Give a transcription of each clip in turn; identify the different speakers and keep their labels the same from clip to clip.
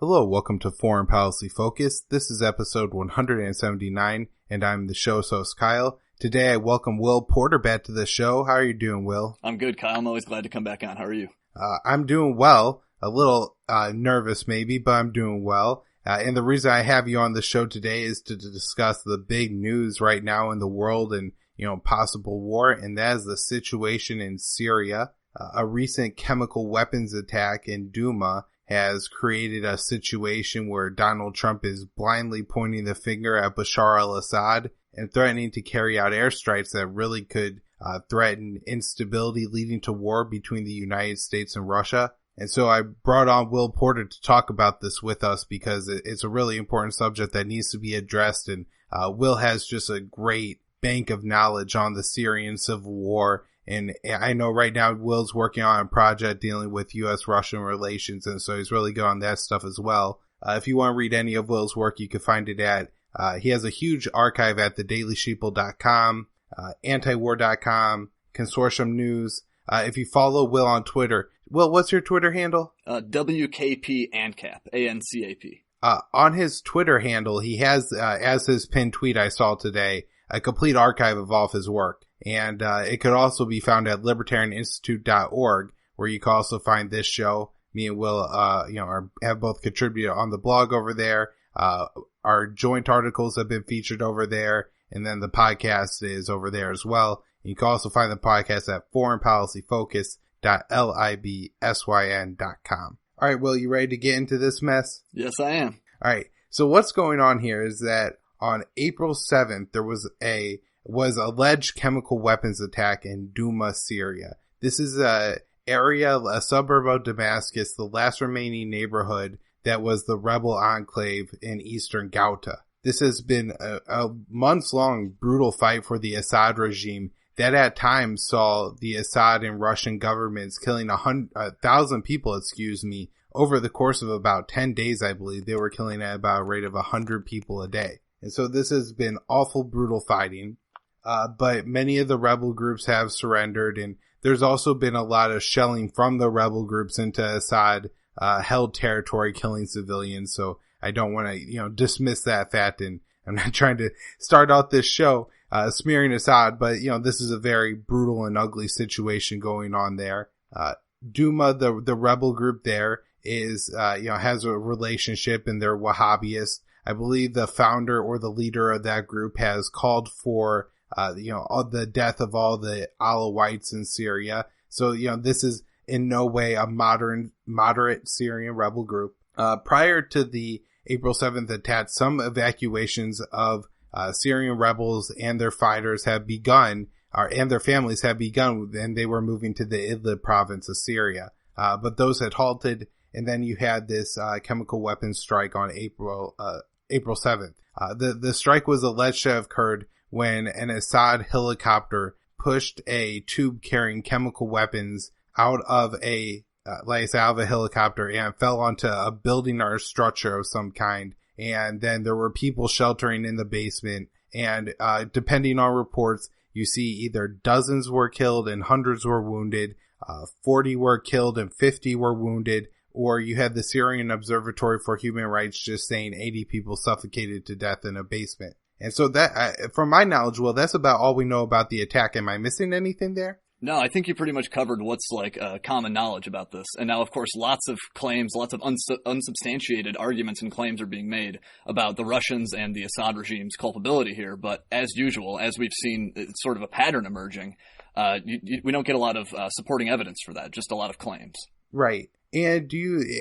Speaker 1: Hello, welcome to Foreign Policy Focus. This is episode 179, and I'm the show's host, Kyle. Today I welcome Will Porter back to the show. How are you doing, Will?
Speaker 2: I'm good, Kyle. I'm always glad to come back on. How are you?
Speaker 1: I'm doing well. A little nervous maybe, but I'm doing well. And the reason I have you on the show today is to discuss the big news right now in the world and, possible war, and that is the situation in Syria. A recent chemical weapons attack in Douma has created a situation where Donald Trump is blindly pointing the finger at Bashar al-Assad and threatening to carry out airstrikes that really could threaten instability leading to war between the United States and Russia. And so I brought on Will Porter to talk about this with us because it's a really important subject that needs to be addressed. And Will has just a great bank of knowledge on the Syrian Civil War. And I know right now Will's working on a project dealing with U.S.-Russian relations, and so he's really good on that stuff as well. If you want to read any of Will's work, you can find it at, he has a huge archive at the dailysheeple.com, antiwar.com, Consortium News. If you follow Will on Twitter, Will, what's your Twitter handle?
Speaker 2: WKP ANCAP, A-N-C-A-P.
Speaker 1: On his Twitter handle, he has, as his pinned tweet I saw today, a complete archive of all of his work. And it could also be found at libertarianinstitute.org, where you can also find this show. Me and Will, have both contributed on the blog over there. Our joint articles have been featured over there, and then the podcast is over there as well. You can also find the podcast at foreignpolicyfocus.libsyn.com. All right, Will, you ready to get into this mess?
Speaker 2: Yes, I am.
Speaker 1: All right. So what's going on here is that on April 7th, there was alleged chemical weapons attack in Douma, Syria. This is a suburb of Damascus, the last remaining neighborhood that was the rebel enclave in eastern Ghouta. This has been a months-long brutal fight for the Assad regime that at times saw the Assad and Russian governments killing 1,000 people, over the course of about 10 days, I believe. They were killing at about a rate of 100 people a day. And so this has been awful, brutal fighting. But many of the rebel groups have surrendered, and there's also been a lot of shelling from the rebel groups into Assad held territory, killing civilians. So I don't want to, dismiss that fact, and I'm not trying to start out this show smearing Assad, but this is a very brutal and ugly situation going on there. Douma, the rebel group there, is has a relationship, and they're Wahhabist. I believe the founder or the leader of that group has called for the death of all the Alawites in Syria. So, this is in no way a moderate Syrian rebel group. Prior to the April 7th attack, some evacuations of Syrian rebels and their fighters have begun, and their families have begun, and they were moving to the Idlib province of Syria. But those had halted, and then you had this chemical weapons strike on April 7th. The strike was alleged to have occurred when an Assad helicopter pushed a tube carrying chemical weapons out of a helicopter and fell onto a building or a structure of some kind. And then there were people sheltering in the basement. And depending on reports, you see either dozens were killed and hundreds were wounded, 40 were killed and 50 were wounded, or you had the Syrian Observatory for Human Rights just saying 80 people suffocated to death in a basement. And so that, from my knowledge, Will, that's about all we know about the attack. Am I missing anything there?
Speaker 2: No, I think you pretty much covered what's common knowledge about this. And now, of course, lots of claims, lots of unsubstantiated arguments and claims are being made about the Russians and the Assad regime's culpability here. But as usual, as we've seen, it's sort of a pattern emerging. We don't get a lot of supporting evidence for that, just a lot of claims.
Speaker 1: Right. And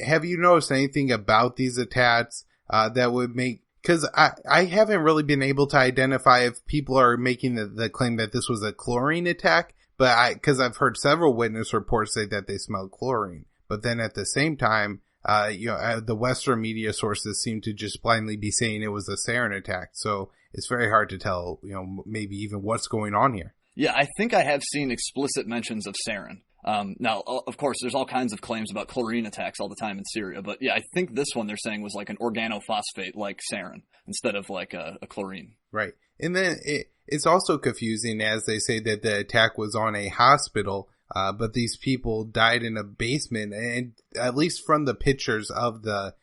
Speaker 1: have you noticed anything about these attacks that would make, because I haven't really been able to identify if people are making the claim that this was a chlorine attack, but because I've heard several witness reports say that they smelled chlorine. But then at the same time, the Western media sources seem to just blindly be saying it was a sarin attack. So it's very hard to tell, maybe even what's going on here.
Speaker 2: Yeah, I think I have seen explicit mentions of sarin. Now, of course, there's all kinds of claims about chlorine attacks all the time in Syria. But yeah, I think this one they're saying was like an organophosphate like sarin instead of like a chlorine.
Speaker 1: Right. And then it's also confusing as they say that the attack was on a hospital, but these people died in a basement. And at least from the pictures of the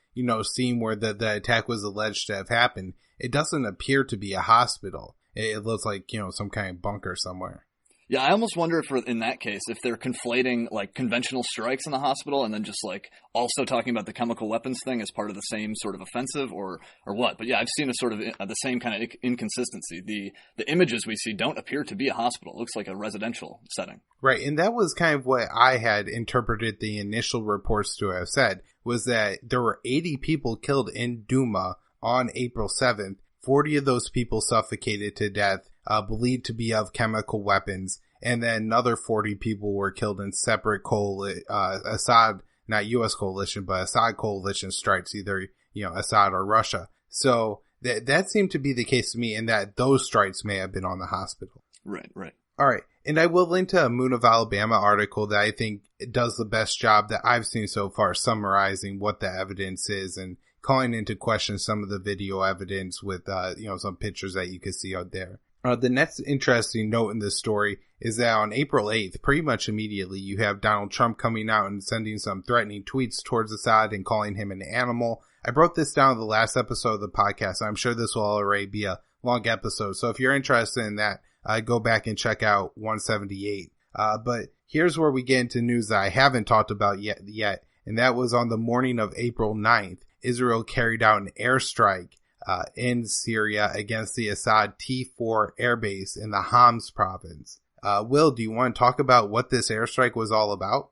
Speaker 1: scene where the attack was alleged to have happened, it doesn't appear to be a hospital. It looks like, some kind of bunker somewhere.
Speaker 2: Yeah, I almost wonder if in that case, if they're conflating like conventional strikes in the hospital and then just like also talking about the chemical weapons thing as part of the same sort of offensive or what. But yeah, I've seen a sort of the same kind of inconsistency. The images we see don't appear to be a hospital. It looks like a residential setting.
Speaker 1: Right. And that was kind of what I had interpreted the initial reports to have said, was that there were 80 people killed in Duma on April 7th. 40 of those people suffocated to death, believed to be of chemical weapons, and then another 40 people were killed in separate Assad, not U.S. coalition, but Assad coalition strikes, either, Assad or Russia. So that seemed to be the case to me, in that those strikes may have been on the hospital.
Speaker 2: Right.
Speaker 1: All right. And I will link to a Moon of Alabama article that I think does the best job that I've seen so far summarizing what the evidence is and calling into question some of the video evidence with, some pictures that you can see out there. The next interesting note in this story is that on April 8th, pretty much immediately, you have Donald Trump coming out and sending some threatening tweets towards Assad and calling him an animal. I broke this down in the last episode of the podcast. I'm sure this will already be a long episode. So if you're interested in that, go back and check out 178. But here's where we get into news that I haven't talked about yet. And that was on the morning of April 9th. Israel carried out an airstrike in Syria against the Assad T4 airbase in the Homs province. Will, do you want to talk about what this airstrike was all about?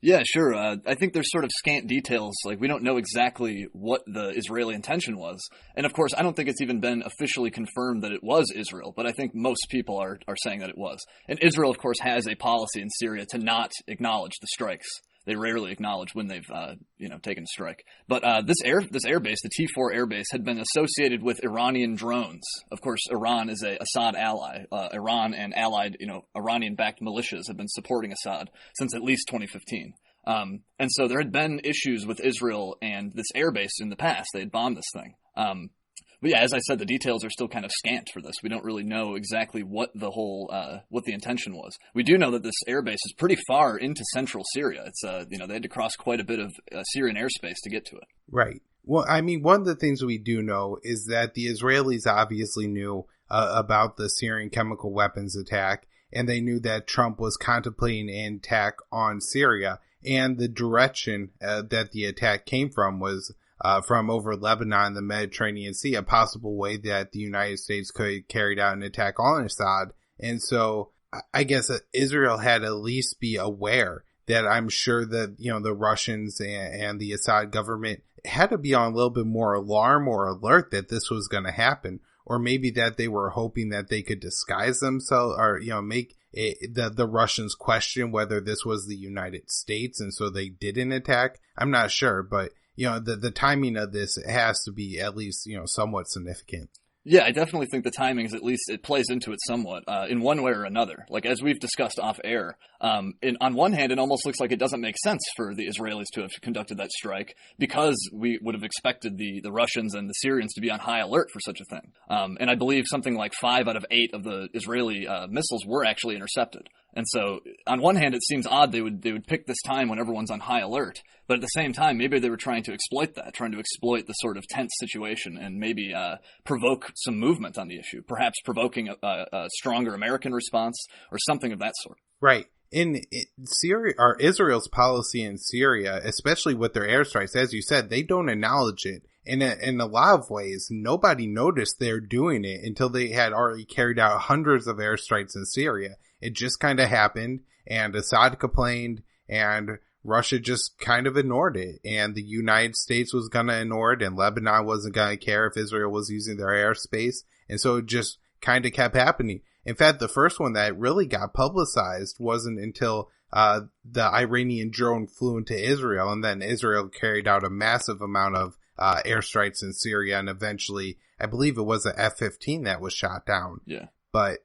Speaker 2: Yeah, sure. I think there's sort of scant details. Like, we don't know exactly what the Israeli intention was. And of course, I don't think it's even been officially confirmed that it was Israel, but I think most people are saying that it was. And Israel, of course, has a policy in Syria to not acknowledge the strikes. They rarely acknowledge when they've, taken a strike. But this airbase, the T4 airbase, had been associated with Iranian drones. Of course, Iran is a Assad ally. Iran and allied, Iranian-backed militias have been supporting Assad since at least 2015. And so there had been issues with Israel and this airbase in the past. They had bombed this thing. But yeah, as I said, the details are still kind of scant for this. We don't really know exactly what what the intention was. We do know that this airbase is pretty far into central Syria. It's, they had to cross quite a bit of Syrian airspace to get to it.
Speaker 1: Right. Well, I mean, one of the things we do know is that the Israelis obviously knew about the Syrian chemical weapons attack, and they knew that Trump was contemplating an attack on Syria, and the direction that the attack came from was from over Lebanon and the Mediterranean Sea, a possible way that the United States could have carried out an attack on Assad. And so I guess Israel had at least be aware that I'm sure that, the Russians and the Assad government had to be on a little bit more alarm or alert that this was going to happen, or maybe that they were hoping that they could disguise themselves or, make the Russians question whether this was the United States. And so they didn't attack. I'm not sure, but the timing of this has to be at least, somewhat significant.
Speaker 2: Yeah, I definitely think the timing is, at least it plays into it somewhat, in one way or another. Like, as we've discussed off air, on one hand, it almost looks like it doesn't make sense for the Israelis to have conducted that strike, because we would have expected the Russians and the Syrians to be on high alert for such a thing. And I believe something like 5 out of 8 of the Israeli missiles were actually intercepted. And so, on one hand, it seems odd they would pick this time when everyone's on high alert, but at the same time, maybe they were trying to exploit the sort of tense situation and maybe provoke some movement on the issue, perhaps provoking a stronger American response or something of that sort.
Speaker 1: Right. In Syria, or Israel's policy in Syria, especially with their airstrikes, as you said, they don't acknowledge it. In a lot of ways, nobody noticed they're doing it until they had already carried out hundreds of airstrikes in Syria. It just kind of happened, and Assad complained, and Russia just kind of ignored it, and the United States was going to ignore it, and Lebanon wasn't going to care if Israel was using their airspace, and so it just kind of kept happening. In fact, the first one that really got publicized wasn't until the Iranian drone flew into Israel, and then Israel carried out a massive amount of airstrikes in Syria, and eventually, I believe it was the F-15 that was shot down.
Speaker 2: Yeah.
Speaker 1: But,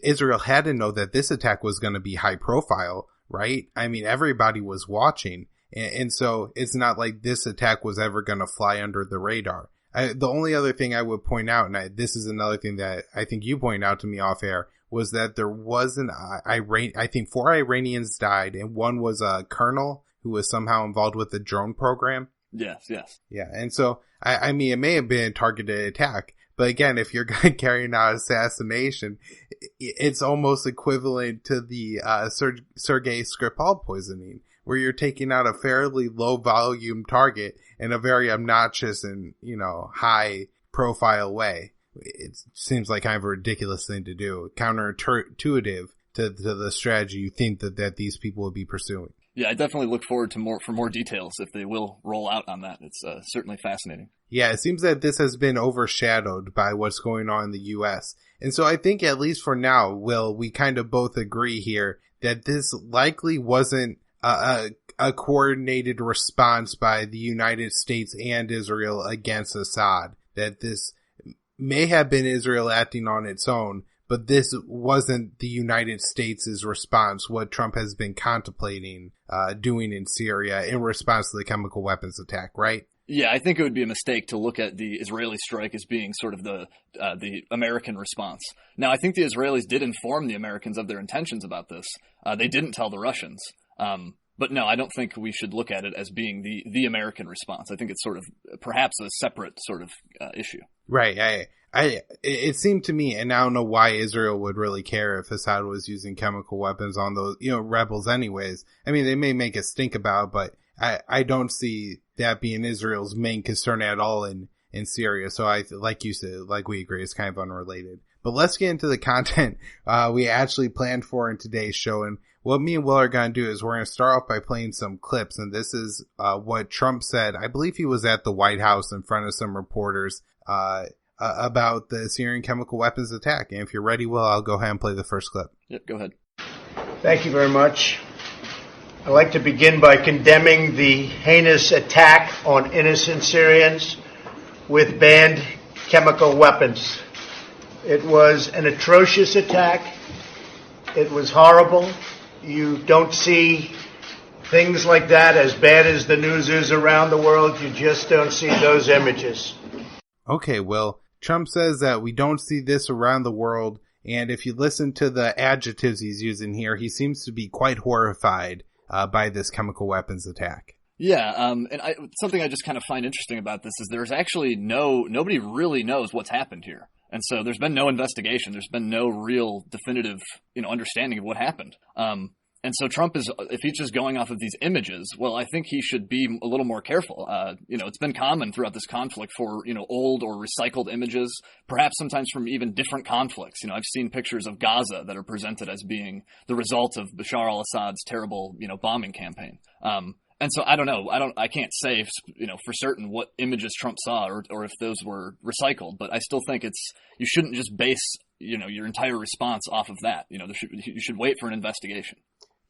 Speaker 1: Israel had to know that this attack was going to be high profile, right? I mean, everybody was watching. And so it's not like this attack was ever going to fly under the radar. The only other thing I would point out, and this is another thing that I think you pointed out to me off air, was that there was I think 4 Iranians died, and one was a colonel who was somehow involved with the drone program.
Speaker 2: Yes.
Speaker 1: Yeah, and so, I mean, it may have been a targeted attack, but again, if you're carrying out assassination, it's almost equivalent to the Sergei Skripal poisoning, where you're taking out a fairly low-volume target in a very obnoxious and, high-profile way. It seems like kind of a ridiculous thing to do, counterintuitive to the strategy you think that these people would be pursuing.
Speaker 2: Yeah, I definitely look forward to more details if they will roll out on that. It's certainly fascinating.
Speaker 1: Yeah, it seems that this has been overshadowed by what's going on in the U.S. And so I think, at least for now, Will, we kind of both agree here that this likely wasn't a coordinated response by the United States and Israel against Assad. That this may have been Israel acting on its own, but this wasn't the United States' response, what Trump has been contemplating doing in Syria in response to the chemical weapons attack, right?
Speaker 2: Yeah, I think it would be a mistake to look at the Israeli strike as being sort of the American response. Now, I think the Israelis did inform the Americans of their intentions about this. They didn't tell the Russians. But no, I don't think we should look at it as being the American response. I think it's sort of perhaps a separate sort of issue.
Speaker 1: Right. It seemed to me, and I don't know why Israel would really care if Assad was using chemical weapons on those, rebels anyways. I mean, they may make us think about it, but I don't see that being Israel's main concern at all in Syria. So like you said, like we agree, it's kind of unrelated. But let's get into the content we actually planned for in today's show. And what me and Will are going to do is we're going to start off by playing some clips. And this is what Trump said. I believe he was at the White House in front of some reporters about the Syrian chemical weapons attack. And if you're ready, Will, I'll go ahead and play the first clip.
Speaker 2: Yep, go ahead.
Speaker 3: Thank you very much. I'd like to begin by condemning the heinous attack on innocent Syrians with banned chemical weapons. It was an atrocious attack. It was horrible. You don't see things like that, as bad as the news is around the world. You just don't see those images.
Speaker 1: Okay, Will. Trump says that we don't see this around the world, and if you listen to the adjectives he's using here, he seems to be quite horrified by this chemical weapons attack.
Speaker 2: Yeah, and something I just kind of find interesting about this is there's actually nobody really knows what's happened here. And so there's been no investigation. There's been no real definitive, understanding of what happened. And so Trump if he's just going off of these images, well, I think he should be a little more careful. It's been common throughout this conflict for, old or recycled images, perhaps sometimes from even different conflicts. I've seen pictures of Gaza that are presented as being the result of Bashar al-Assad's terrible, bombing campaign. And so I don't know. I can't say, for certain what images Trump saw or if those were recycled, but I still think you shouldn't just base, your entire response off of that. You should wait for an investigation.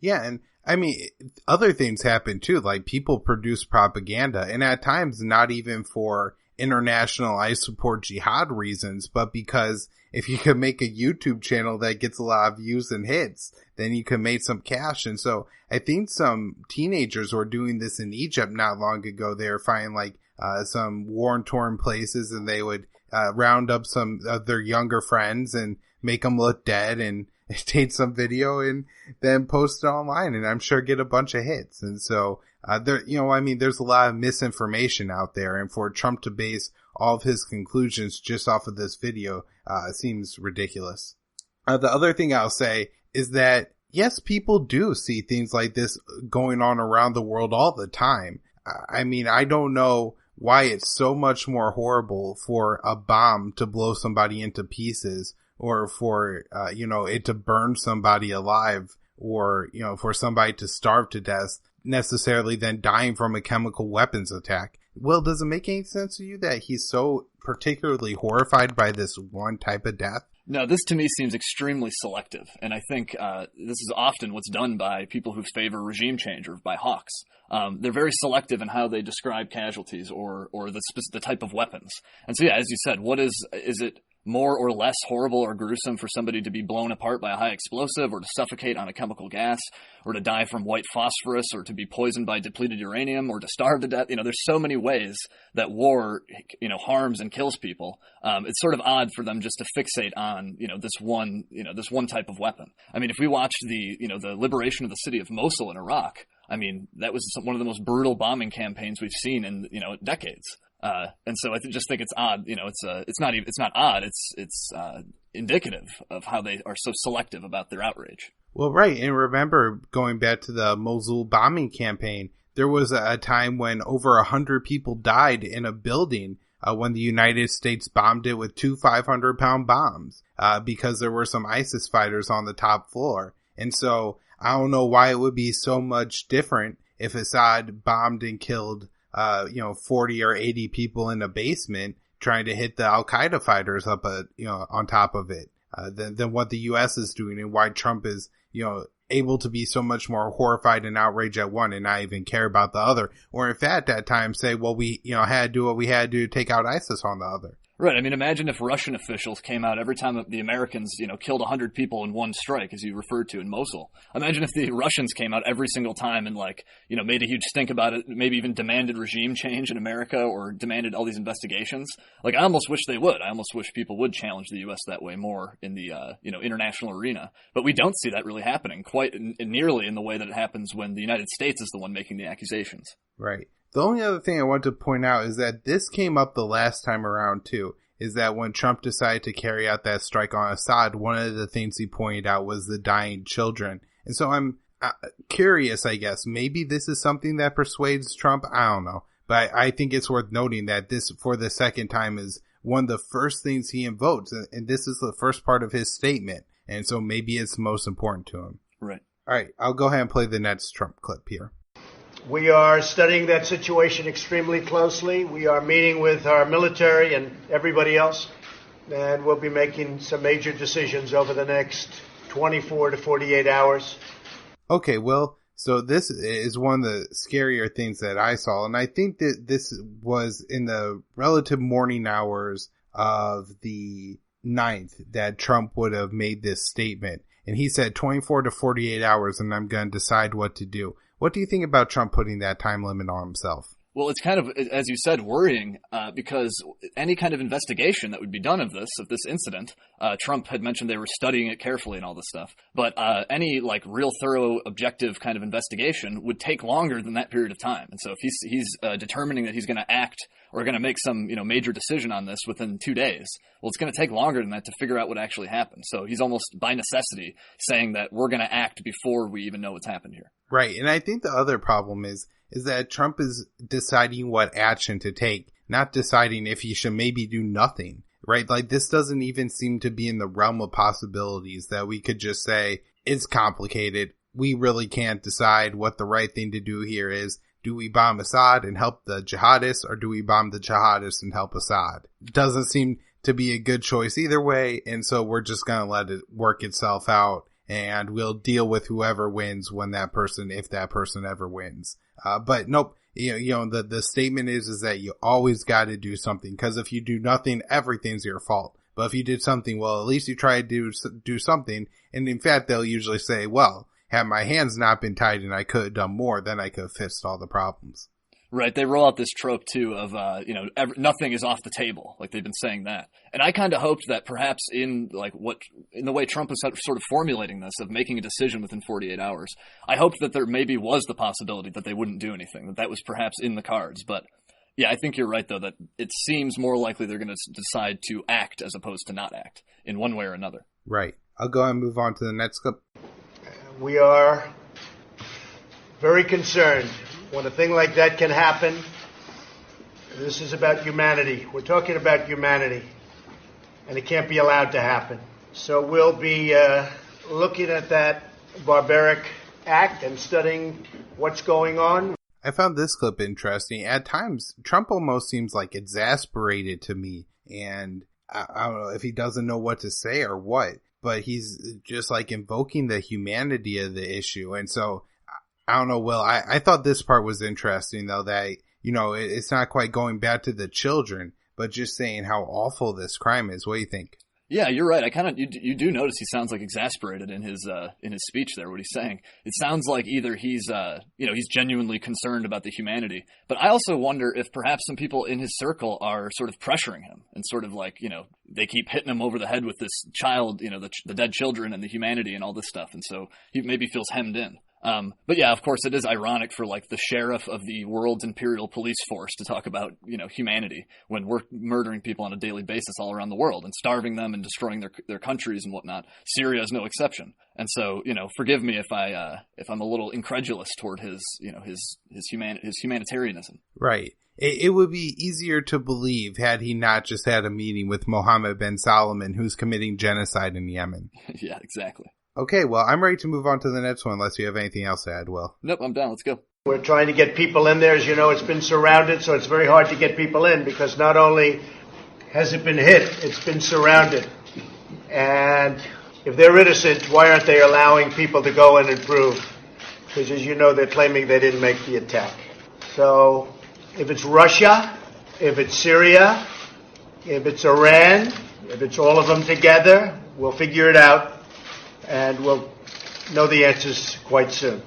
Speaker 1: Yeah. And I mean, other things happen too. Like people produce propaganda, and at times not even for international I support jihad reasons, but because if you can make a YouTube channel that gets a lot of views and hits, then you can make some cash. And so I think some teenagers were doing this in Egypt not long ago. They were finding some war-torn places, and they would round up some of their younger friends and make them look dead and take some video and then post it online, and I'm sure get a bunch of hits. And so there's a lot of misinformation out there, and for Trump to base all of his conclusions just off of this video seems ridiculous. The other thing I'll say is that yes, people do see things like this going on around the world all the time. I mean, I don't know why it's so much more horrible for a bomb to blow somebody into pieces, or for, it to burn somebody alive, or, for somebody to starve to death necessarily than dying from a chemical weapons attack. Will, does it make any sense to you that he's so particularly horrified by this one type of death?
Speaker 2: No, this to me seems extremely selective. And I think this is often what's done by people who favor regime change or by hawks. They're very selective in how they describe casualties or the type of weapons. And so, yeah, as you said, is it more or less horrible or gruesome for somebody to be blown apart by a high explosive, or to suffocate on a chemical gas, or to die from white phosphorus, or to be poisoned by depleted uranium, or to starve to death? There's so many ways that war, harms and kills people. It's sort of odd for them just to fixate on, this one type of weapon. I mean, if we watched the liberation of the city of Mosul in Iraq, I mean, that was one of the most brutal bombing campaigns we've seen in, decades. And so I just think it's odd. It's not odd. It's indicative of how they are so selective about their outrage.
Speaker 1: Well, right. And remember, going back to the Mosul bombing campaign, there was a time when over 100 people died in a building when the United States bombed it with two 500-pound bombs because there were some ISIS fighters on the top floor. And so I don't know why it would be so much different if Assad bombed and killed 40 or 80 people in a basement trying to hit the Al-Qaeda fighters up on top of it than what the U.S. is doing, and why Trump is able to be so much more horrified and outraged at one and not even care about the other, or in fact at that time say, well, we had to do what we had to do to take out ISIS on the other.
Speaker 2: Right. I mean, imagine if Russian officials came out every time the Americans, killed 100 people in one strike, as you referred to in Mosul. Imagine if the Russians came out every single time and made a huge stink about it, maybe even demanded regime change in America or demanded all these investigations. I almost wish they would. I almost wish people would challenge the U.S. that way more in the, international arena. But we don't see that really happening quite nearly in the way that it happens when the United States is the one making the accusations.
Speaker 1: Right. The only other thing I want to point out is that this came up the last time around too, is that when Trump decided to carry out that strike on Assad, one of the things he pointed out was the dying children. And so I'm curious, I guess, maybe this is something that persuades Trump. I don't know. But I think it's worth noting that this, for the second time, is one of the first things he invokes. And this is the first part of his statement. And so maybe it's most important to him.
Speaker 2: Right.
Speaker 1: All right. I'll go ahead and play the next Trump clip here.
Speaker 3: We are studying that situation extremely closely. We are meeting with our military and everybody else, and we'll be making some major decisions over the next 24 to 48 hours.
Speaker 1: Okay, well, so this is one of the scarier things that I saw, and I think that this was in the relative morning hours of the 9th that Trump would have made this statement. And he said 24 to 48 hours, and I'm going to decide what to do. What do you think about Trump putting that time limit on himself?
Speaker 2: Well, it's kind of, as you said, worrying because any kind of investigation that would be done of this incident, Trump had mentioned they were studying it carefully and all this stuff, but any real thorough, objective kind of investigation would take longer than that period of time. And so if he's determining that he's going to act or going to make some major decision on this within 2 days, well, it's going to take longer than that to figure out what actually happened. So he's almost by necessity saying that we're going to act before we even know what's happened here.
Speaker 1: Right. And I think the other problem is that Trump is deciding what action to take, not deciding if he should maybe do nothing, right? This doesn't even seem to be in the realm of possibilities that we could just say, it's complicated. We really can't decide what the right thing to do here is. Do we bomb Assad and help the jihadists, or do we bomb the jihadists and help Assad? It doesn't seem to be a good choice either way. And so we're just going to let it work itself out. And we'll deal with whoever wins if that person ever wins. But nope, the statement is that you always got to do something, because if you do nothing, everything's your fault. But if you did something, well, at least you tried to do something. And in fact, they'll usually say, well, had my hands not been tied and I could have done more, then I could have fixed all the problems.
Speaker 2: Right. They roll out this trope too of, nothing is off the table. They've been saying that. And I kind of hoped that perhaps in the way Trump was sort of formulating this, of making a decision within 48 hours, I hoped that there maybe was the possibility that they wouldn't do anything, that was perhaps in the cards. But yeah, I think you're right though, that it seems more likely they're going to decide to act as opposed to not act in one way or another.
Speaker 1: Right. I'll go ahead and move on to the next clip.
Speaker 3: We are very concerned when a thing like that can happen. This is about humanity. We're talking about humanity, and it can't be allowed to happen. So we'll be looking at that barbaric act and studying what's going on.
Speaker 1: I found this clip interesting. At times, Trump almost seems exasperated to me, and I don't know if he doesn't know what to say or what, but he's just invoking the humanity of the issue. And so I don't know, Will, I thought this part was interesting, though, that, it's not quite going back to the children, but just saying how awful this crime is. What do you think?
Speaker 2: Yeah, you're right. You do notice he sounds exasperated in his speech there, what he's saying. It sounds like either he's genuinely concerned about the humanity, but I also wonder if perhaps some people in his circle are sort of pressuring him and sort of they keep hitting him over the head with this child, the dead children and the humanity and all this stuff. And so he maybe feels hemmed in. But yeah, of course, it is ironic for like the sheriff of the world's imperial police force to talk about, humanity when we're murdering people on a daily basis all around the world and starving them and destroying their countries and whatnot. Syria is no exception. And so, forgive me if I'm a little incredulous toward his humanitarianism.
Speaker 1: Right. It would be easier to believe had he not just had a meeting with Mohammed bin Salman, who's committing genocide in Yemen.
Speaker 2: Yeah, exactly.
Speaker 1: Okay, well, I'm ready to move on to the next one unless you have anything else to add, Will.
Speaker 2: Nope, I'm down. Let's go.
Speaker 3: We're trying to get people in there. As you know, it's been surrounded, so it's very hard to get people in because not only has it been hit, it's been surrounded. And if they're innocent, why aren't they allowing people to go in and prove? Because as you know, they're claiming they didn't make the attack. So if it's Russia, if it's Syria, if it's Iran, if it's all of them together, we'll figure it out. And we'll know the answers quite soon.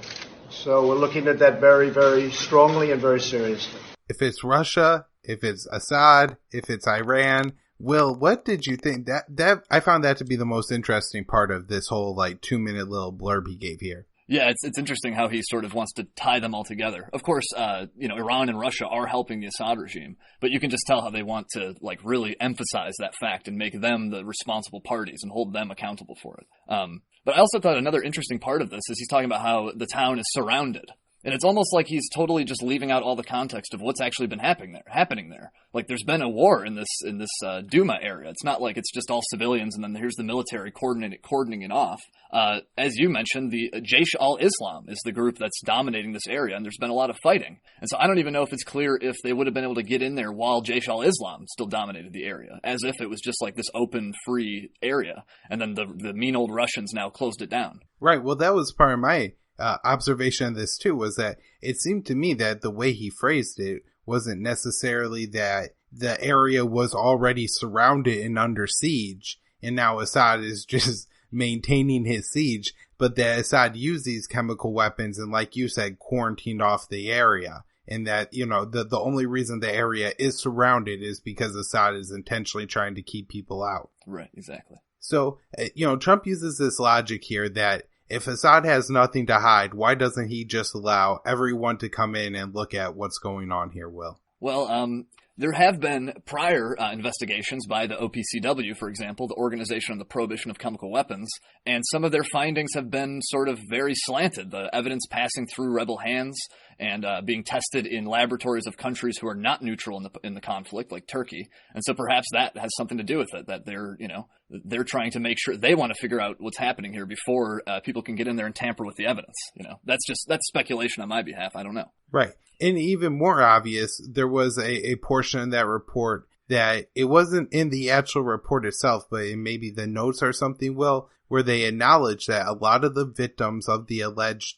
Speaker 3: So we're looking at that very, very strongly and very seriously.
Speaker 1: If it's Russia, if it's Assad, if it's Iran, Will, what did you think? That I found that to be the most interesting part of this whole 2-minute little blurb he gave here.
Speaker 2: Yeah, it's interesting how he sort of wants to tie them all together. Of course, Iran and Russia are helping the Assad regime, but you can just tell how they want to really emphasize that fact and make them the responsible parties and hold them accountable for it. But I also thought another interesting part of this is he's talking about how the town is surrounded. And it's almost like he's totally just leaving out all the context of what's actually been happening there. Like there's been a war in this Duma area. It's not like it's just all civilians and then here's the military cordoning it off. As you mentioned, the Jaish al-Islam is the group that's dominating this area, and there's been a lot of fighting. And so I don't even know if it's clear if they would have been able to get in there while Jaish al-Islam still dominated the area, as if it was just like this open, free area, and then the mean old Russians now closed it down.
Speaker 1: Right. Well, that was part of my observation of this too, was that it seemed to me that the way he phrased it wasn't necessarily that the area was already surrounded and under siege, and now Assad is just maintaining his siege, but that Assad used these chemical weapons and, like you said, quarantined off the area. And that, the only reason the area is surrounded is because Assad is intentionally trying to keep people out.
Speaker 2: Right, exactly.
Speaker 1: So, Trump uses this logic here that if Assad has nothing to hide, why doesn't he just allow everyone to come in and look at what's going on here, Will?
Speaker 2: Well, there have been prior investigations by the OPCW, for example, the Organization on the Prohibition of Chemical Weapons, and some of their findings have been sort of very slanted. The evidence passing through rebel hands and being tested in laboratories of countries who are not neutral in the conflict, like Turkey. And so perhaps that has something to do with it, that they're trying to make sure they want to figure out what's happening here before people can get in there and tamper with the evidence. That's speculation on my behalf. I don't know.
Speaker 1: Right. And even more obvious, there was a portion of that report that it wasn't in the actual report itself, but in maybe the notes or something, Will, where they acknowledged that a lot of the victims of the alleged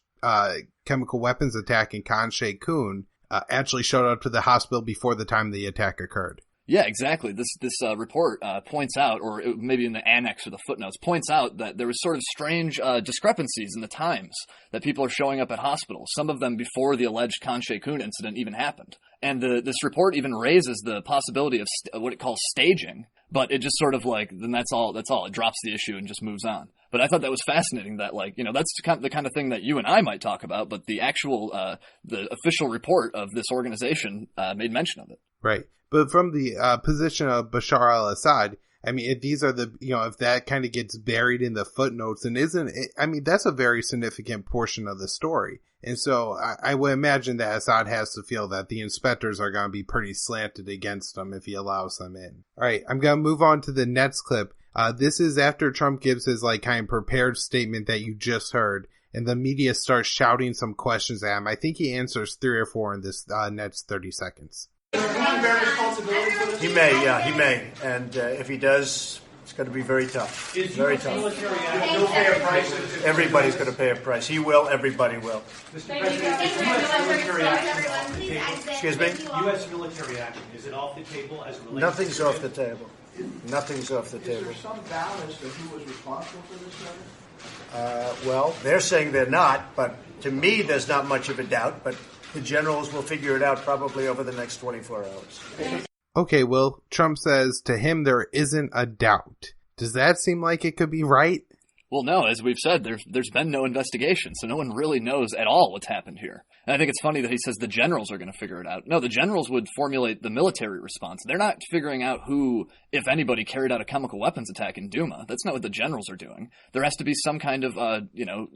Speaker 1: chemical weapons attack in Khan Sheikhoun actually showed up to the hospital before the time the attack occurred.
Speaker 2: Yeah, exactly. This report points out, or maybe in the annex or the footnotes, points out that there was sort of strange discrepancies in the times that people are showing up at hospitals, some of them before the alleged Khan Sheikhoun incident even happened. And this report even raises the possibility of what it calls staging, but it just sort of then that's all. It drops the issue and just moves on. But I thought that was fascinating that, that's the kind of thing that you and I might talk about, but the actual, the official report of this organization made mention of it.
Speaker 1: Right. But from the position of Bashar al-Assad, I mean, if these are if that kind of gets buried in the footnotes and that's a very significant portion of the story. And so I would imagine that Assad has to feel that the inspectors are going to be pretty slanted against him if he allows them in. All right, I'm going to move on to the next clip. This is after Trump gives his kind of prepared statement that you just heard, and the media starts shouting some questions at him. I think he answers 3 or 4 in this next 30 seconds.
Speaker 3: He may. And if he does, it's going to be very tough. Very tough. Everybody's going to pay a price. He will. Everybody will.
Speaker 4: Mr. President, is U.S. military action off the table?
Speaker 3: Excuse me?
Speaker 4: U.S. military action, is it off the table as it relates
Speaker 3: Nothing's off the table. Nothing's off the table.
Speaker 5: Is there some doubt as to who was responsible for this matter?
Speaker 3: Well, they're saying they're not, but to me, there's not much of a doubt. But the generals will figure it out probably over the next 24 hours.
Speaker 1: Okay, well, Trump says to him there isn't a doubt. Does that seem like it could be right?
Speaker 2: Well, no, as we've said, there's been no investigation, so no one really knows at all what's happened here. And I think it's funny that he says the generals are going to figure it out. No, the generals would formulate the military response. They're not figuring out who, if anybody, carried out a chemical weapons attack in Duma. That's not what the generals are doing. There has to be some kind of,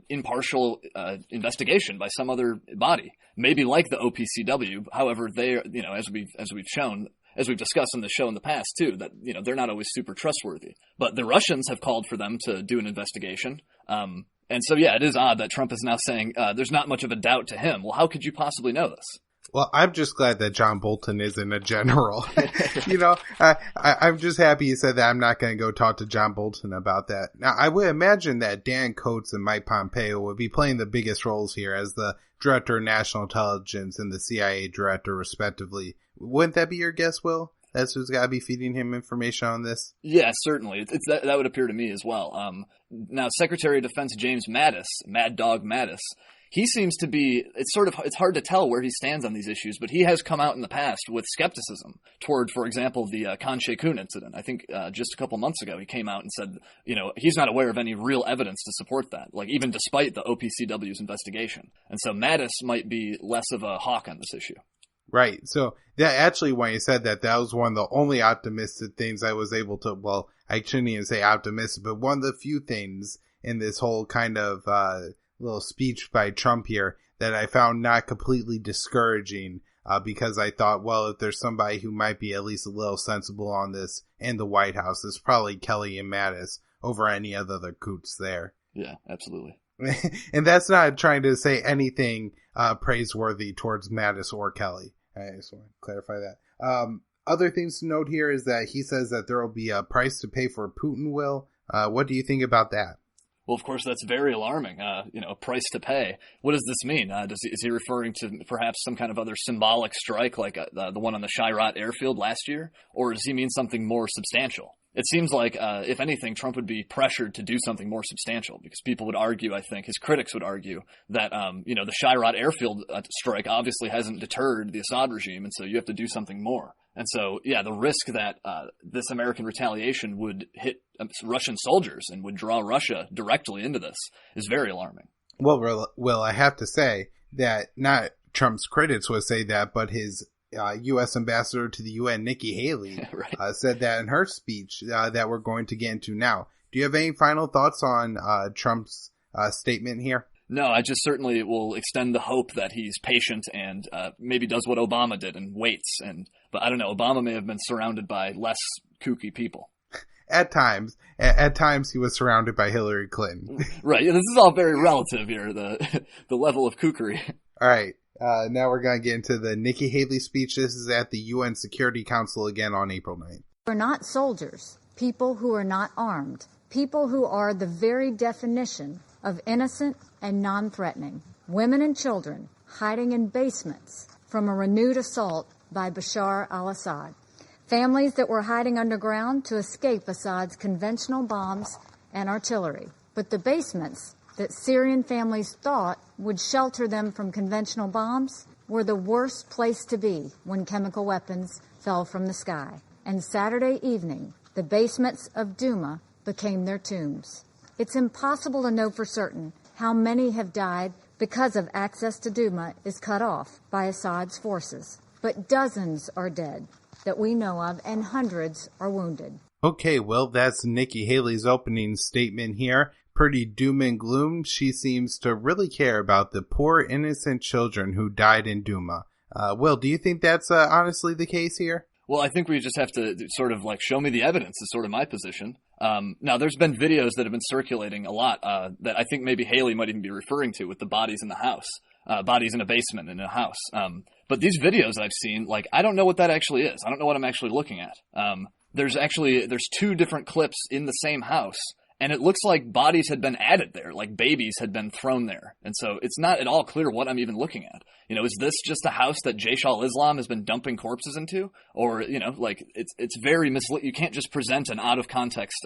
Speaker 2: impartial investigation by some other body, maybe like the OPCW. However, they, as we've shown. As we've discussed on the show in the past, too, that, they're not always super trustworthy. But the Russians have called for them to do an investigation. And so, yeah, it is odd that Trump is now saying there's not much of a doubt to him. Well, how could you possibly know this?
Speaker 1: Well, I'm just glad that John Bolton isn't a general. I'm just happy he said that. I'm not going to go talk to John Bolton about that. Now, I would imagine that Dan Coates and Mike Pompeo would be playing the biggest roles here as the Director of National Intelligence and the CIA Director, respectively. Wouldn't that be your guess, Will? That's who's got to be feeding him information on this? Yeah,
Speaker 2: certainly. That would appear to me as well. Now, Secretary of Defense James Mattis, Mad Dog Mattis, he seems to be, it's hard to tell where he stands on these issues, but he has come out in the past with skepticism toward, for example, the Khan Sheikhoun incident. I think just a couple months ago he came out and said, he's not aware of any real evidence to support that, like even despite the OPCW's investigation. And so Mattis might be less of a hawk on this issue.
Speaker 1: Right. So that actually, when you said that, that was one of the only optimistic things I was able to, well, I shouldn't even say optimistic, but one of the few things in this whole kind of little speech by Trump here that I found not completely discouraging because I thought, well, if there's somebody who might be at least a little sensible on this in the White House, it's probably Kelly and Mattis over any of the other coots there.
Speaker 2: Yeah, absolutely.
Speaker 1: And that's not trying to say anything praiseworthy towards Mattis or Kelly. I just want to clarify that. Other things to note here is that he says that there will be a price to pay for Putin, Will. What do you think about that?
Speaker 2: Well, of course, that's very alarming. A price to pay. What does this mean? Is he referring to perhaps some kind of other symbolic strike like the one on the Shayrat airfield last year? Or does he mean something more substantial? It seems like, if anything, Trump would be pressured to do something more substantial because people would argue, I think, his critics would argue that, the Shayrat airfield strike obviously hasn't deterred the Assad regime, and so you have to do something more. And so, yeah, the risk that this American retaliation would hit Russian soldiers and would draw Russia directly into this is very alarming.
Speaker 1: Well, I have to say that not Trump's critics would say that, but his U.S. ambassador to the UN, Nikki Haley, right. Said that in her speech that we're going to get into now. Do you have any final thoughts on Trump's statement here?
Speaker 2: No, I just certainly will extend the hope that he's patient and maybe does what Obama did and waits. But I don't know, Obama may have been surrounded by less kooky people.
Speaker 1: At times he was surrounded by Hillary Clinton.
Speaker 2: Right, this is all very relative here, the level of kookery.
Speaker 1: All right. Now we're going to get into the Nikki Haley speech. This is at the UN Security Council again on April 9th.
Speaker 6: We're not soldiers, people who are not armed, people who are the very definition of innocent and non-threatening. Women and children hiding in basements from a renewed assault by Bashar al-Assad. Families that were hiding underground to escape Assad's conventional bombs and artillery. But the basements that Syrian families thought would shelter them from conventional bombs were the worst place to be when chemical weapons fell from the sky. And Saturday evening, the basements of Duma became their tombs. It's impossible to know for certain how many have died because of access to Duma is cut off by Assad's forces. But dozens are dead that we know of, and hundreds are wounded.
Speaker 1: Okay, well, that's Nikki Haley's opening statement here. Pretty doom and gloom. She seems to really care about the poor innocent children who died in Duma. Will, do you think that's honestly the case here?
Speaker 2: Well, I think we just have to sort of show me the evidence is sort of my position. Now, there's been videos that have been circulating a lot that I think maybe Haley might even be referring to with the bodies in the house, bodies in a basement in a house. But these videos I've seen, I don't know what that actually is. I don't know what I'm actually looking at. There's two different clips in the same house. And it looks like bodies had been added there, like babies had been thrown there. And so it's not at all clear what I'm even looking at. Is this just a house that Jaish al-Islam has been dumping corpses into? Or, it's very misleading. You can't just present an out of context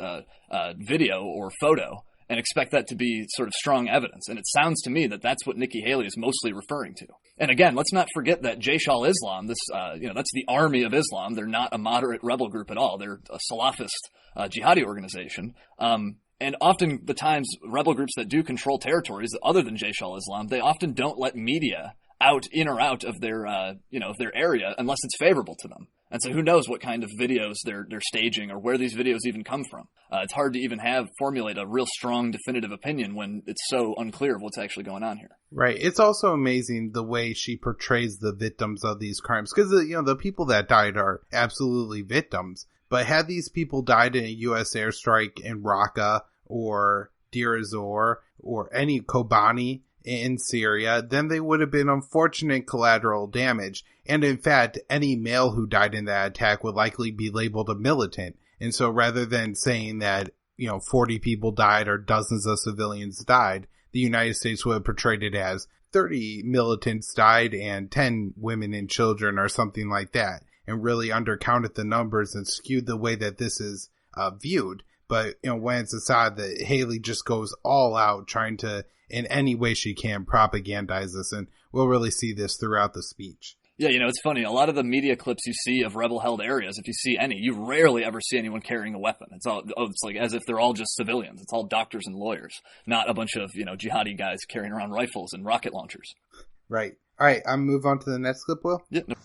Speaker 2: video or photo and expect that to be sort of strong evidence. And it sounds to me that that's what Nikki Haley is mostly referring to. And again, let's not forget that Jaish al-Islam, that's the army of Islam. They're not a moderate rebel group at all. They're a Salafist jihadi organization. And often the times rebel groups that do control territories other than Jaish al-Islam, they often don't let media out in or out of their of their area unless it's favorable to them. And so who knows what kind of videos they're staging or where these videos even come from. It's hard to even formulate a real strong definitive opinion when it's so unclear of what's actually going on here.
Speaker 1: Right. It's also amazing the way she portrays the victims of these crimes, because the people that died are absolutely victims. But had these people died in a U.S. airstrike in Raqqa or Deir ez-Zor or any Kobani in Syria, then they would have been unfortunate collateral damage. And in fact, any male who died in that attack would likely be labeled a militant. And so rather than saying that, 40 people died or dozens of civilians died, the United States would have portrayed it as 30 militants died and 10 women and children or something like that, and really undercounted the numbers and skewed the way that this is viewed. But, when it's Assad, that Haley just goes all out trying to, in any way she can, propagandize this. And we'll really see this throughout the speech.
Speaker 2: Yeah, it's funny. A lot of the media clips you see of rebel-held areas, if you see any, you rarely ever see anyone carrying a weapon. It's like as if they're all just civilians. It's all doctors and lawyers, not a bunch of, jihadi guys carrying around rifles and rocket launchers.
Speaker 1: Right. All right, I'm move on to the next clip, Will?
Speaker 2: Yeah. No.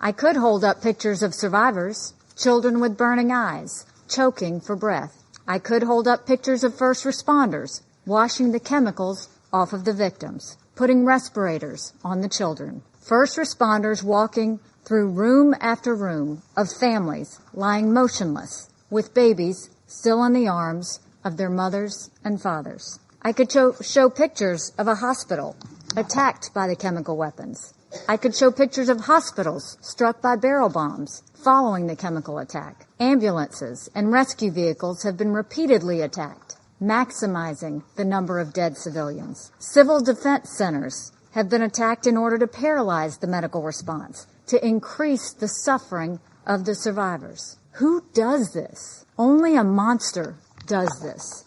Speaker 6: I could hold up pictures of survivors, children with burning eyes, choking for breath. I could hold up pictures of first responders, washing the chemicals off of the victims, putting respirators on the children. First responders walking through room after room of families lying motionless with babies still in the arms of their mothers and fathers. I could show pictures of a hospital attacked by the chemical weapons. I could show pictures of hospitals struck by barrel bombs following the chemical attack. Ambulances and rescue vehicles have been repeatedly attacked, maximizing the number of dead civilians. Civil defense centers have been attacked in order to paralyze the medical response, to increase the suffering of the survivors. Who does this? Only a monster does this.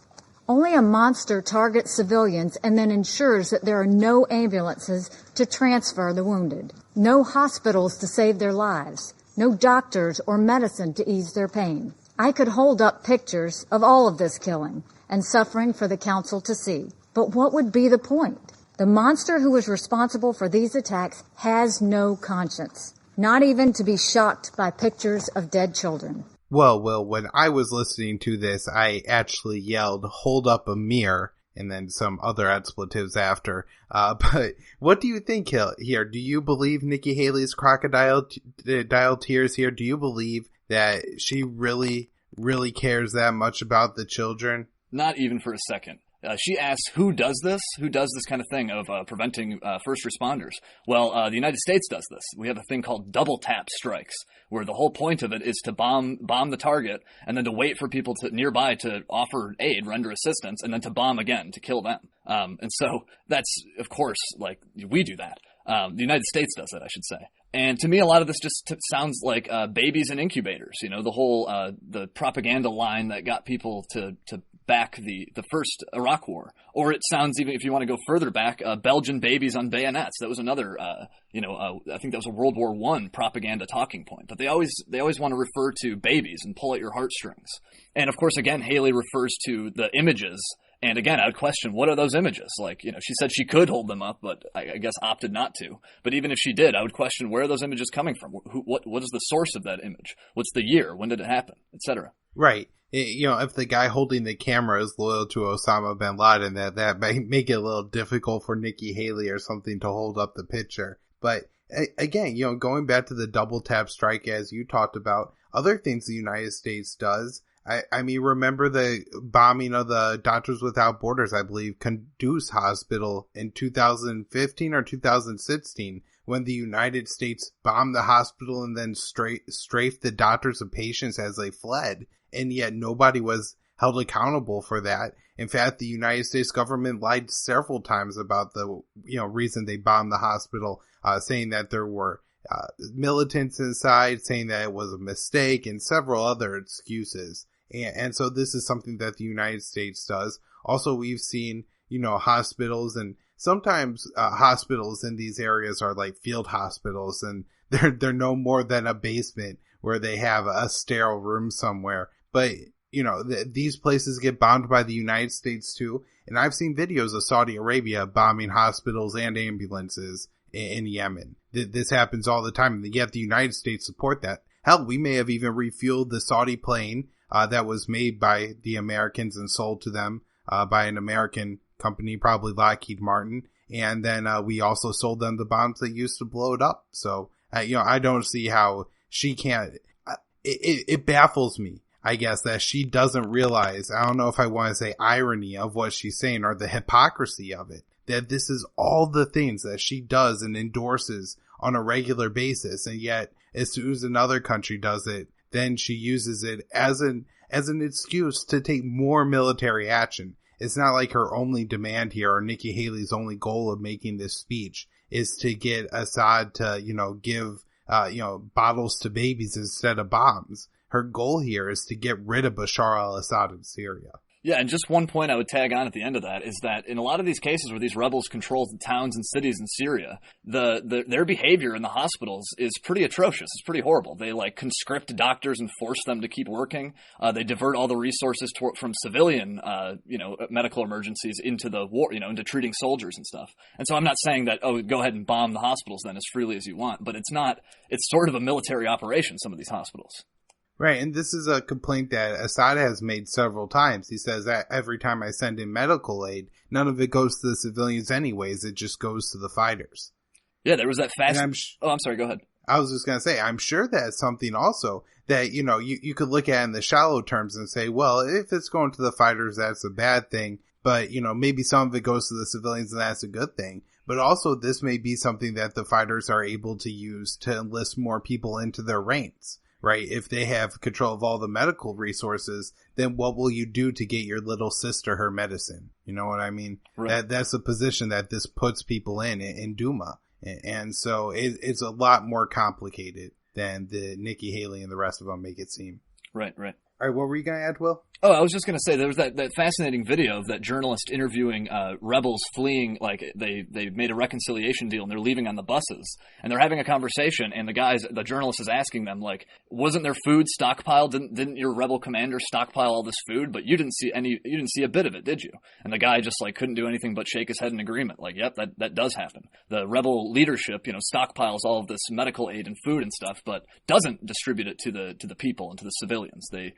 Speaker 6: Only a monster targets civilians and then ensures that there are no ambulances to transfer the wounded, no hospitals to save their lives, no doctors or medicine to ease their pain. I could hold up pictures of all of this killing and suffering for the council to see. But what would be the point? The monster who is responsible for these attacks has no conscience, not even to be shocked by pictures of dead children.
Speaker 1: Well, when I was listening to this, I actually yelled, "Hold up a mirror," and then some other expletives after. But what do you think here? Do you believe Nikki Haley's crocodile tears here? Do you believe that she really, really cares that much about the children?
Speaker 2: Not even for a second. She asks, who does this? Who does this kind of thing of preventing first responders? Well, the United States does this. We have a thing called double tap strikes, where the whole point of it is to bomb the target and then to wait for people nearby to offer aid, render assistance, and then to bomb again, to kill them. And so that's, of course, like, we do that. The United States does it, I should say. And to me, a lot of this just sounds like babies in incubators. The whole the propaganda line that got people to back the first Iraq war. Or it sounds, even if you want to go further back, Belgian babies on bayonets. That was another, I think that was a World War I propaganda talking point. But they always want to refer to babies and pull at your heartstrings. And of course, again, Haley refers to the images. And again, I would question, what are those images? Like, she said she could hold them up, but I guess opted not to. But even if she did, I would question, where are those images coming from? What is the source of that image? What's the year? When did it happen? Etc.
Speaker 1: Right. If the guy holding the camera is loyal to Osama bin Laden, that may make it a little difficult for Nikki Haley or something to hold up the picture. But again, going back to the double tap strike, as you talked about, other things the United States does. I mean, remember the bombing of the Doctors Without Borders, I believe, Kunduz Hospital in 2015 or 2016, when the United States bombed the hospital and then strafed the doctors and patients as they fled. And yet nobody was held accountable for that. In fact, the United States government lied several times about the reason they bombed the hospital, saying that there were militants inside, saying that it was a mistake, and several other excuses. And so this is something that the United States does. Also, we've seen, hospitals, and sometimes hospitals in these areas are like field hospitals, and they're no more than a basement where they have a sterile room somewhere. But, these places get bombed by the United States too. And I've seen videos of Saudi Arabia bombing hospitals and ambulances in Yemen. This happens all the time, and yet the United States support that. Hell, we may have even refueled the Saudi plane that was made by the Americans and sold to them by an American company, probably Lockheed Martin. And then we also sold them the bombs that used to blow it up. So, I don't see how she can't. It baffles me, I guess, that she doesn't realize, I don't know if I want to say irony of what she's saying or the hypocrisy of it, that this is all the things that she does and endorses on a regular basis. And yet, as soon as another country does it, then she uses it as an excuse to take more military action. It's not like her only demand here, or Nikki Haley's only goal of making this speech, is to get Assad to, give, bottles to babies instead of bombs. Her goal here is to get rid of Bashar al-Assad in Syria.
Speaker 2: Yeah, and just one point I would tag on at the end of that is that in a lot of these cases where these rebels control towns and cities in Syria, their behavior in the hospitals is pretty atrocious. It's pretty horrible. They conscript doctors and force them to keep working. They divert all the resources from civilian, medical emergencies into the war, into treating soldiers and stuff. And so I'm not saying that, go ahead and bomb the hospitals then as freely as you want, but it's sort of a military operation, some of these hospitals.
Speaker 1: Right, and this is a complaint that Assad has made several times. He says that every time I send in medical aid, none of it goes to the civilians anyways. It just goes to the fighters.
Speaker 2: Yeah, there was that fast... I'm sorry, go ahead.
Speaker 1: I was just going to say, I'm sure that's something also that, you could look at in the shallow terms and say, well, if it's going to the fighters, that's a bad thing. But, maybe some of it goes to the civilians and that's a good thing. But also this may be something that the fighters are able to use to enlist more people into their ranks. Right? If they have control of all the medical resources, then what will you do to get your little sister her medicine? You know what I mean? Right. That's the position that this puts people in Duma. And so it's a lot more complicated than the Nikki Haley and the rest of them make it seem.
Speaker 2: Right.
Speaker 1: All right, what were you going to add, Will?
Speaker 2: Oh, I was just going to say there was that fascinating video of that journalist interviewing rebels fleeing. They made a reconciliation deal and they're leaving on the buses and they're having a conversation. And the journalist is asking them, wasn't there food stockpiled? Didn't your rebel commander stockpile all this food? But you didn't see a bit of it, did you? And the guy just couldn't do anything but shake his head in agreement. Yep, that does happen. The rebel leadership, stockpiles all of this medical aid and food and stuff, but doesn't distribute it to the people and to the civilians. They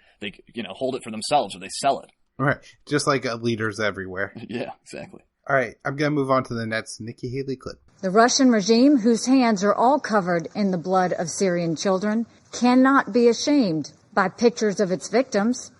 Speaker 2: hold it for themselves. Or they sell it.
Speaker 1: Right. Just like leaders everywhere.
Speaker 2: Yeah, exactly.
Speaker 1: All right. I'm going to move on to the next Nikki Haley clip.
Speaker 6: The Russian regime, whose hands are all covered in the blood of Syrian children, cannot be ashamed by pictures of its victims.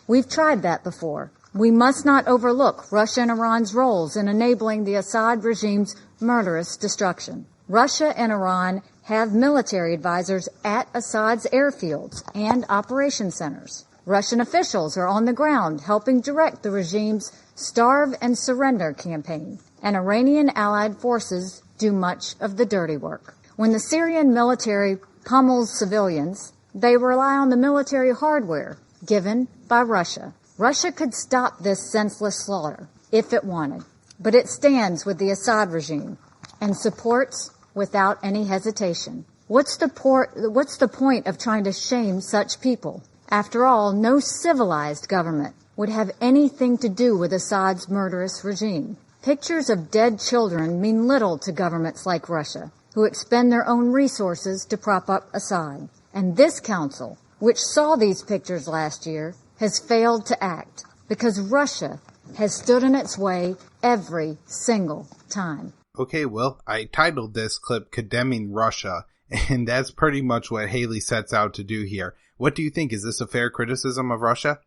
Speaker 6: We've tried that before. We must not overlook Russia and Iran's roles in enabling the Assad regime's murderous destruction. Russia and Iran have military advisors at Assad's airfields and operation centers. Russian officials are on the ground helping direct the regime's Starve and Surrender campaign, and Iranian allied forces do much of the dirty work. When the Syrian military pummels civilians, they rely on the military hardware given by Russia. Russia could stop this senseless slaughter if it wanted, but it stands with the Assad regime and supports without any hesitation. What's the point of trying to shame such people? After all, no civilized government would have anything to do with Assad's murderous regime. Pictures of dead children mean little to governments like Russia, who expend their own resources to prop up Assad. And this council, which saw these pictures last year, has failed to act because Russia has stood in its way every single time.
Speaker 1: Okay, Will, I titled this clip Condemning Russia, and that's pretty much what Haley sets out to do here. What do you think? Is this a fair criticism of Russia?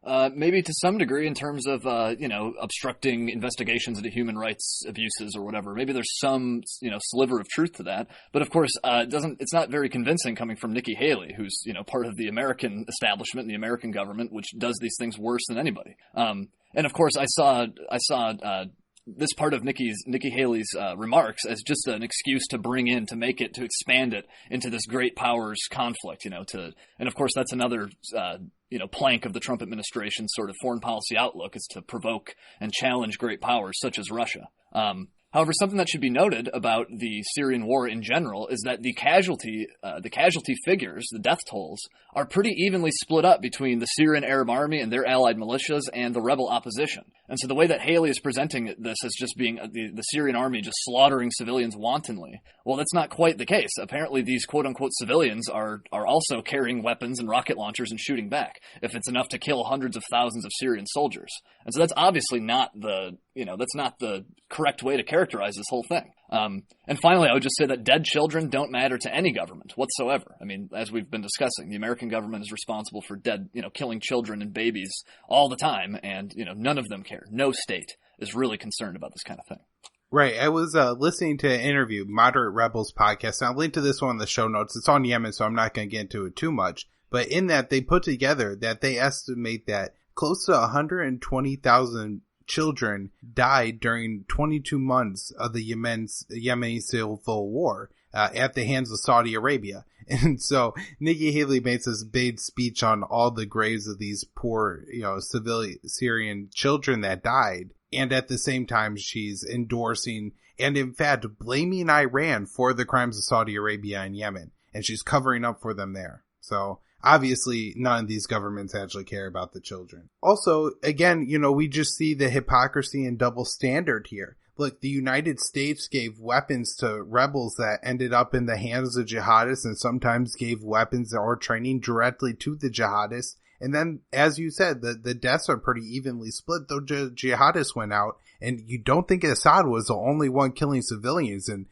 Speaker 2: Maybe to some degree in terms of, obstructing investigations into human rights abuses or whatever. Maybe there's some, sliver of truth to that. But of course, it's not very convincing coming from Nikki Haley, who's, part of the American establishment, the American government, which does these things worse than anybody. And of course, I saw this part of Nikki Haley's remarks as just an excuse to expand it into this great powers conflict, and of course that's another, plank of the Trump administration's sort of foreign policy outlook is to provoke and challenge great powers such as Russia. However, something that should be noted about the Syrian war in general is that the casualty figures, the death tolls, are pretty evenly split up between the Syrian Arab Army and their allied militias and the rebel opposition. And so the way that Haley is presenting this as just being the Syrian army just slaughtering civilians wantonly, well, that's not quite the case. Apparently, these quote-unquote civilians are also carrying weapons and rocket launchers and shooting back, if it's enough to kill hundreds of thousands of Syrian soldiers. And so that's obviously not that's not the correct way to characterize this whole thing. And finally, I would just say that dead children don't matter to any government whatsoever. I mean, as we've been discussing, the American government is responsible for killing children and babies all the time, and, none of them care. No state is really concerned about this kind of thing.
Speaker 1: Right. I was listening to an interview, Moderate Rebels podcast, and I'll link to this one in the show notes. It's on Yemen, so I'm not going to get into it too much. But in that, they put together that they estimate that close to 120,000 children died during 22 months of the Yemeni Civil War at the hands of Saudi Arabia. And so Nikki Haley makes this big speech on all the graves of these poor, civilian Syrian children that died. And at the same time, she's endorsing and, in fact, blaming Iran for the crimes of Saudi Arabia and Yemen. And she's covering up for them there. So obviously, none of these governments actually care about the children. Also, again, we just see the hypocrisy and double standard here. Look, the United States gave weapons to rebels that ended up in the hands of jihadists, and sometimes gave weapons or training directly to the jihadists. And then, as you said, the deaths are pretty evenly split. The jihadists went out, and you don't think Assad was the only one killing civilians and,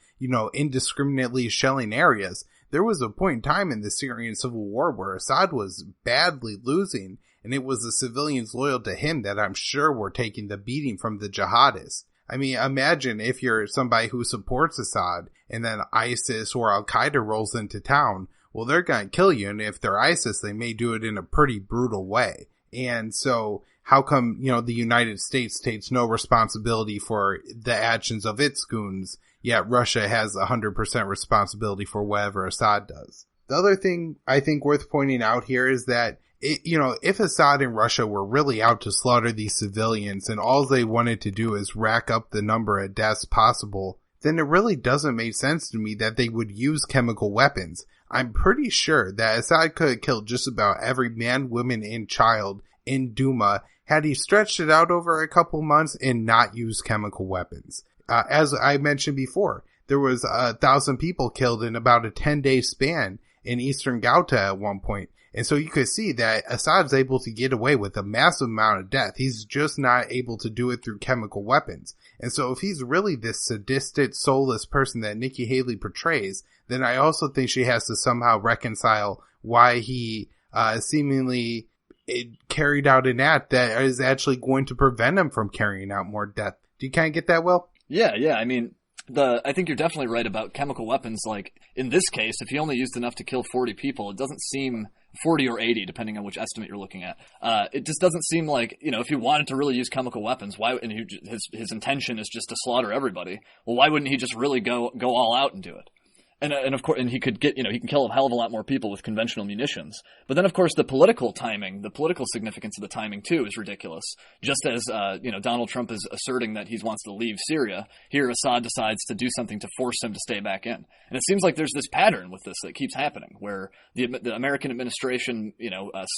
Speaker 1: indiscriminately shelling areas. There was a point in time in the Syrian Civil War where Assad was badly losing, and it was the civilians loyal to him that I'm sure were taking the beating from the jihadists. I mean, imagine if you're somebody who supports Assad, and then ISIS or Al-Qaeda rolls into town. Well, they're going to kill you, and if they're ISIS, they may do it in a pretty brutal way. And so how come, the United States takes no responsibility for the actions of its goons, yet Russia has 100% responsibility for whatever Assad does? The other thing I think worth pointing out here is that, if Assad and Russia were really out to slaughter these civilians and all they wanted to do is rack up the number of deaths possible, then it really doesn't make sense to me that they would use chemical weapons. I'm pretty sure that Assad could have killed just about every man, woman, and child in Douma had he stretched it out over a couple months and not used chemical weapons. As I mentioned before, there was 1,000 people killed in about a 10-day span in eastern Ghouta at one point. And so you could see that Assad's able to get away with a massive amount of death. He's just not able to do it through chemical weapons. And so if he's really this sadistic, soulless person that Nikki Haley portrays, then I also think she has to somehow reconcile why he seemingly carried out an act that is actually going to prevent him from carrying out more death. Do you kind of get that, Will?
Speaker 2: Yeah. I mean, I think you're definitely right about chemical weapons. Like, in this case, if he only used enough to kill 40 people, it doesn't seem 40 or 80, depending on which estimate you're looking at. It just doesn't seem like, if he wanted to really use chemical weapons, and his intention is just to slaughter everybody, well, why wouldn't he just really go all out and do it? And of course, and he could get, he can kill a hell of a lot more people with conventional munitions. But then, of course, the political timing, the political significance of the timing too is ridiculous. Just as, Donald Trump is asserting that he wants to leave Syria, here Assad decides to do something to force him to stay back in. And it seems like there's this pattern with this that keeps happening, where the American administration,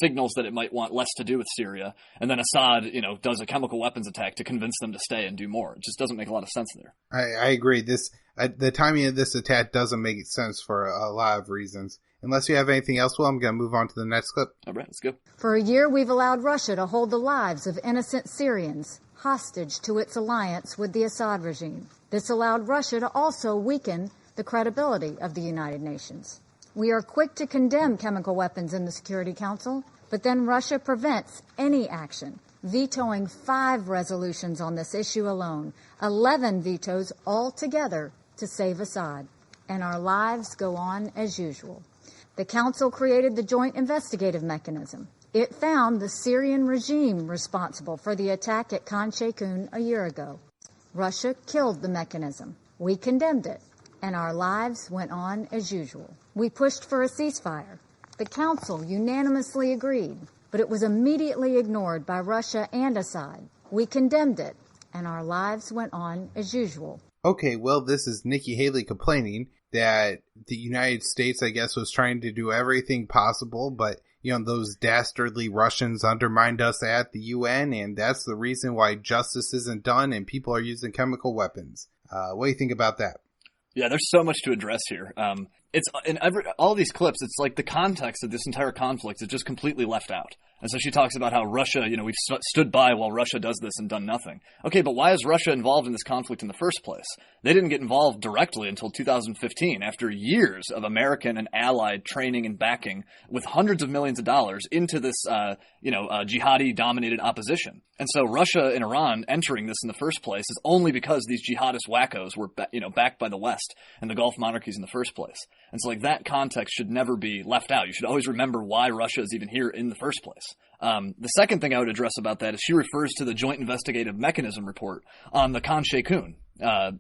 Speaker 2: signals that it might want less to do with Syria, and then Assad, does a chemical weapons attack to convince them to stay and do more. It just doesn't make a lot of sense there.
Speaker 1: I agree. The timing of this attack doesn't make sense for a lot of reasons. Unless you have anything else, well, I'm going to move on to the next clip.
Speaker 2: All right, let's go.
Speaker 6: For a year, we've allowed Russia to hold the lives of innocent Syrians hostage to its alliance with the Assad regime. This allowed Russia to also weaken the credibility of the United Nations. We are quick to condemn chemical weapons in the Security Council, but then Russia prevents any action, vetoing 5 resolutions on this issue alone, 11 vetoes altogether to save Assad, and our lives go on as usual. The Council created the Joint Investigative Mechanism. It found the Syrian regime responsible for the attack at Khan Sheikhoun a year ago. Russia killed the mechanism. We condemned it, and our lives went on as usual. We pushed for a ceasefire. The Council unanimously agreed, but it was immediately ignored by Russia and Assad. We condemned it, and our lives went on as usual.
Speaker 1: Okay, well, this is Nikki Haley complaining that the United States, I guess, was trying to do everything possible, but, those dastardly Russians undermined us at the UN, and that's the reason why justice isn't done and people are using chemical weapons. What do you think about that?
Speaker 2: Yeah, there's so much to address here. It's in all these clips, it's like the context of this entire conflict is just completely left out. And so she talks about how Russia, we've stood by while Russia does this and done nothing. Okay, but why is Russia involved in this conflict in the first place? They didn't get involved directly until 2015, after years of American and allied training and backing with hundreds of millions of dollars into this, jihadi-dominated opposition. And so Russia and Iran entering this in the first place is only because these jihadist wackos were, backed by the West and the Gulf monarchies in the first place. And so, that context should never be left out. You should always remember why Russia is even here in the first place. The second thing I would address about that is she refers to the Joint Investigative Mechanism report on the Khan Sheikhoun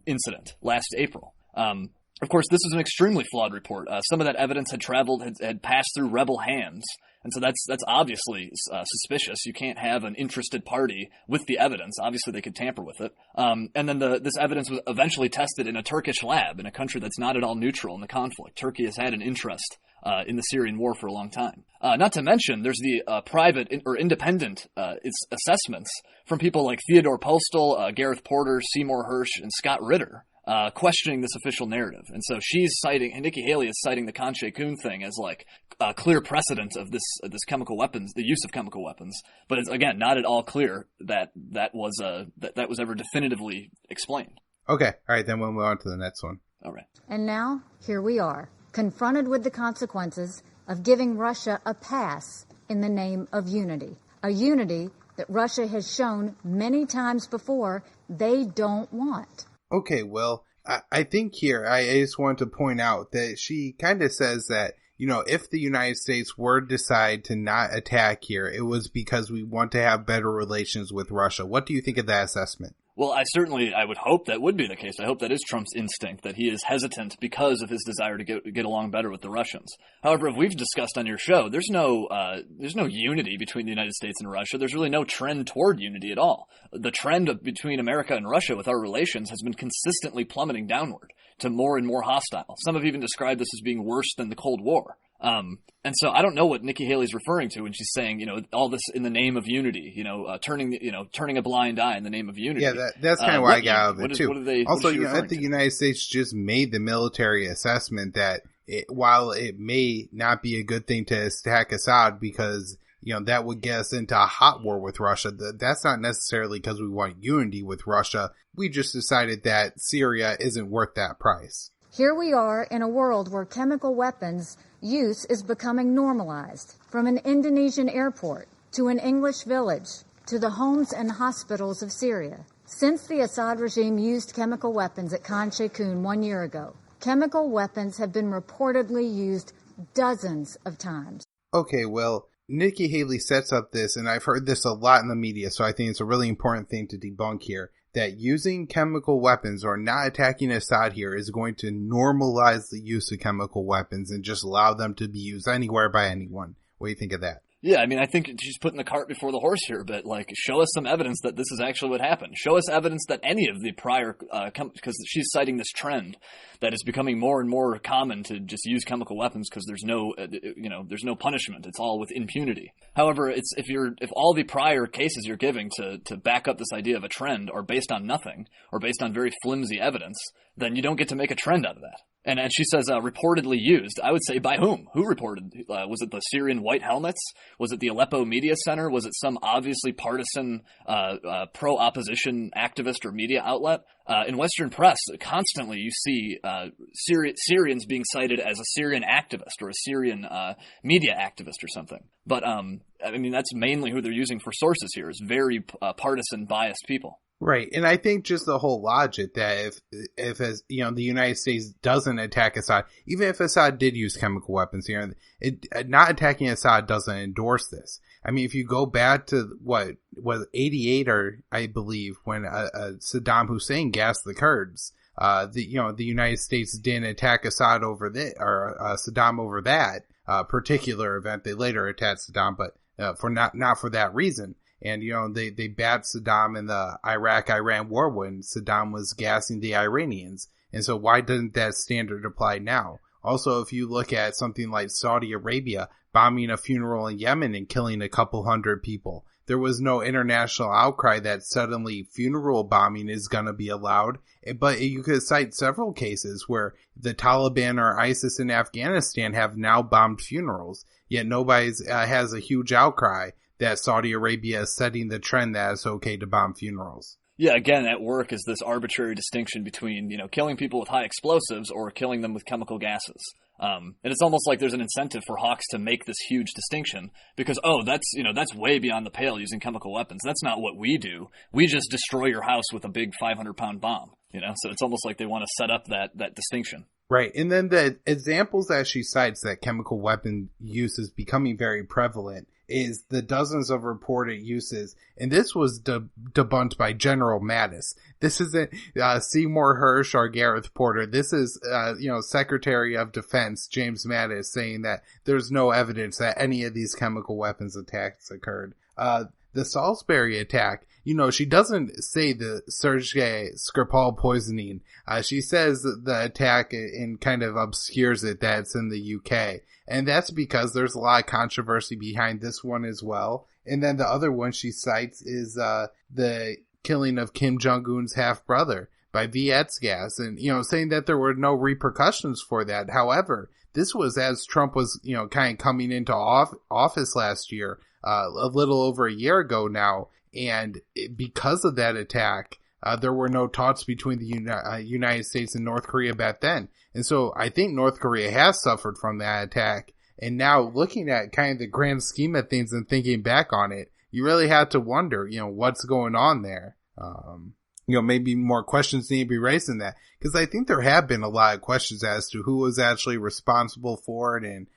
Speaker 2: incident last April. Of course, this is an extremely flawed report. Some of that evidence had passed through rebel hands. And so that's obviously suspicious. You can't have an interested party with the evidence. Obviously, they could tamper with it. And then this evidence was eventually tested in a Turkish lab in a country that's not at all neutral in the conflict. Turkey has had an interest in the Syrian war for a long time. Not to mention, there's the private or independent assessments from people like Theodore Postal, Gareth Porter, Seymour Hersh, and Scott Ritter. Questioning this official narrative. And so Nikki Haley is citing the Khan Sheikhoun thing as like a clear precedent of this chemical weapons, the use of chemical weapons. But it's, again, not at all clear that was ever definitively explained.
Speaker 1: Okay. All right. Then we'll move on to the next one.
Speaker 2: All right.
Speaker 6: And now, here we are, confronted with the consequences of giving Russia a pass in the name of unity. A unity that Russia has shown many times before they don't want.
Speaker 1: Okay, well, I think here I just want to point out that she kind of says that, if the United States were to decide to not attack here, it was because we want to have better relations with Russia. What do you think of that assessment?
Speaker 2: Well, I would hope that would be the case. I hope that is Trump's instinct, that he is hesitant because of his desire to get along better with the Russians. However, if we've discussed on your show, there's no unity between the United States and Russia. There's really no trend toward unity at all. The trend between America and Russia with our relations has been consistently plummeting downward to more and more hostile. Some have even described this as being worse than the Cold War. And so I don't know what Nikki Haley's referring to when she's saying, all this in the name of unity, turning a blind eye in the name of unity.
Speaker 1: Yeah, that's kind of why I got out of it too. Also, I think the United States just made the military assessment that while it may not be a good thing to attack Assad because, that would get us into a hot war with Russia, that's not necessarily because we want unity with Russia. We just decided that Syria isn't worth that price.
Speaker 6: Here we are in a world where chemical weapons use is becoming normalized. From an Indonesian airport to an English village to the homes and hospitals of Syria. Since the Assad regime used chemical weapons at Khan Sheikhoun 1 year ago, chemical weapons have been reportedly used dozens of times.
Speaker 1: Okay, well, Nikki Haley sets up this, and I've heard this a lot in the media, so I think it's a really important thing to debunk here, that using chemical weapons or not attacking Assad here is going to normalize the use of chemical weapons and just allow them to be used anywhere by anyone. What do you think of that?
Speaker 2: Yeah, I mean, I think she's putting the cart before the horse here a bit. Like, show us some evidence that this is actually what happened. Show us evidence that any of the prior, because she's citing this trend that is becoming more and more common to just use chemical weapons because there's no, there's no punishment. It's all with impunity. However, if all the prior cases you're giving to back up this idea of a trend are based on nothing or based on very flimsy evidence, then you don't get to make a trend out of that. And she says reportedly used. I would say by whom? Who reported? Was it the Syrian White Helmets? Was it the Aleppo Media Center? Was it some obviously partisan pro-opposition activist or media outlet? In Western press, constantly you see Syrians being cited as a Syrian activist or a Syrian media activist or something. But I mean, that's mainly who they're using for sources here, is very partisan, biased people.
Speaker 1: Right, and I think just the whole logic that if as the United States doesn't attack Assad, even if Assad did use chemical weapons here, not attacking Assad doesn't endorse this. I mean, if you go back to what was 88, or I believe when Saddam Hussein gassed the Kurds, the United States didn't attack Assad over that or Saddam over that particular event. They later attacked Saddam, but for not for that reason. And, they bat Saddam in the Iraq-Iran war when Saddam was gassing the Iranians. And so why doesn't that standard apply now? Also, if you look at something like Saudi Arabia bombing a funeral in Yemen and killing a couple hundred people, there was no international outcry that suddenly funeral bombing is going to be allowed. But you could cite several cases where the Taliban or ISIS in Afghanistan have now bombed funerals, yet nobody has a huge outcry that Saudi Arabia is setting the trend that it's okay to bomb funerals.
Speaker 2: Yeah, again, at work is this arbitrary distinction between, killing people with high explosives or killing them with chemical gases. And it's almost like there's an incentive for hawks to make this huge distinction because, that's way beyond the pale using chemical weapons. That's not what we do. We just destroy your house with a big 500-pound bomb, So it's almost like they want to set up that distinction.
Speaker 1: Right. And then the examples that she cites that chemical weapon use is becoming very prevalent is the dozens of reported uses. And this was debunked by General Mattis. This isn't Seymour Hersh or Gareth Porter. This is, Secretary of Defense James Mattis saying that there's no evidence that any of these chemical weapons attacks occurred. The Salisbury attack, she doesn't say the Sergei Skripal poisoning. She says the attack and kind of obscures it that it's in the UK. And that's because there's a lot of controversy behind this one as well. And then the other one she cites is the killing of Kim Jong-un's half-brother by VX gas. And, saying that there were no repercussions for that. However, this was as Trump was, kind of coming into office last year, a little over a year ago now. And because of that attack, there were no talks between the United States and North Korea back then. And so I think North Korea has suffered from that attack. And now looking at kind of the grand scheme of things and thinking back on it, you really have to wonder, what's going on there. Maybe more questions need to be raised in that. Because I think there have been a lot of questions as to who was actually responsible for it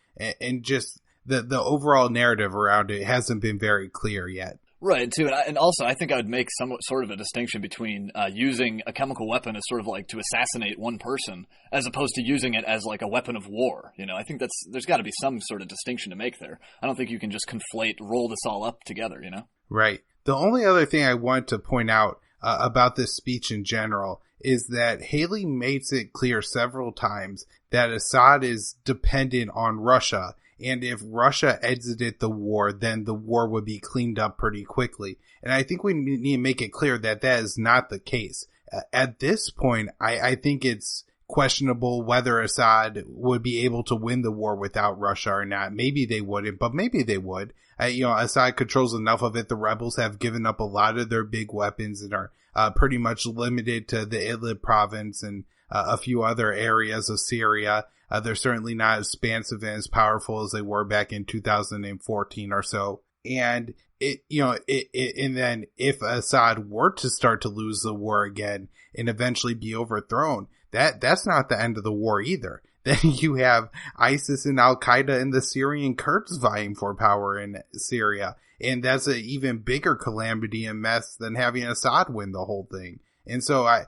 Speaker 1: and just the overall narrative around it hasn't been very clear yet.
Speaker 2: Right, too. And also, I think I would make some sort of a distinction between using a chemical weapon as sort of like to assassinate one person as opposed to using it as like a weapon of war. I think there's got to be some sort of distinction to make there. I don't think you can just roll this all up together,
Speaker 1: Right. The only other thing I want to point out about this speech in general is that Haley makes it clear several times that Assad is dependent on Russia. And if Russia exited the war, then the war would be cleaned up pretty quickly. And I think we need to make it clear that that is not the case. At this point, I think it's questionable whether Assad would be able to win the war without Russia or not. Maybe they wouldn't, but maybe they would. Assad controls enough of it. The rebels have given up a lot of their big weapons and are pretty much limited to the Idlib province and a few other areas of Syria. They're certainly not as expansive and as powerful as they were back in 2014 or so. And and then if Assad were to start to lose the war again and eventually be overthrown, that's not the end of the war either. Then you have ISIS and Al-Qaeda and the Syrian Kurds vying for power in Syria. And that's an even bigger calamity and mess than having Assad win the whole thing. And so I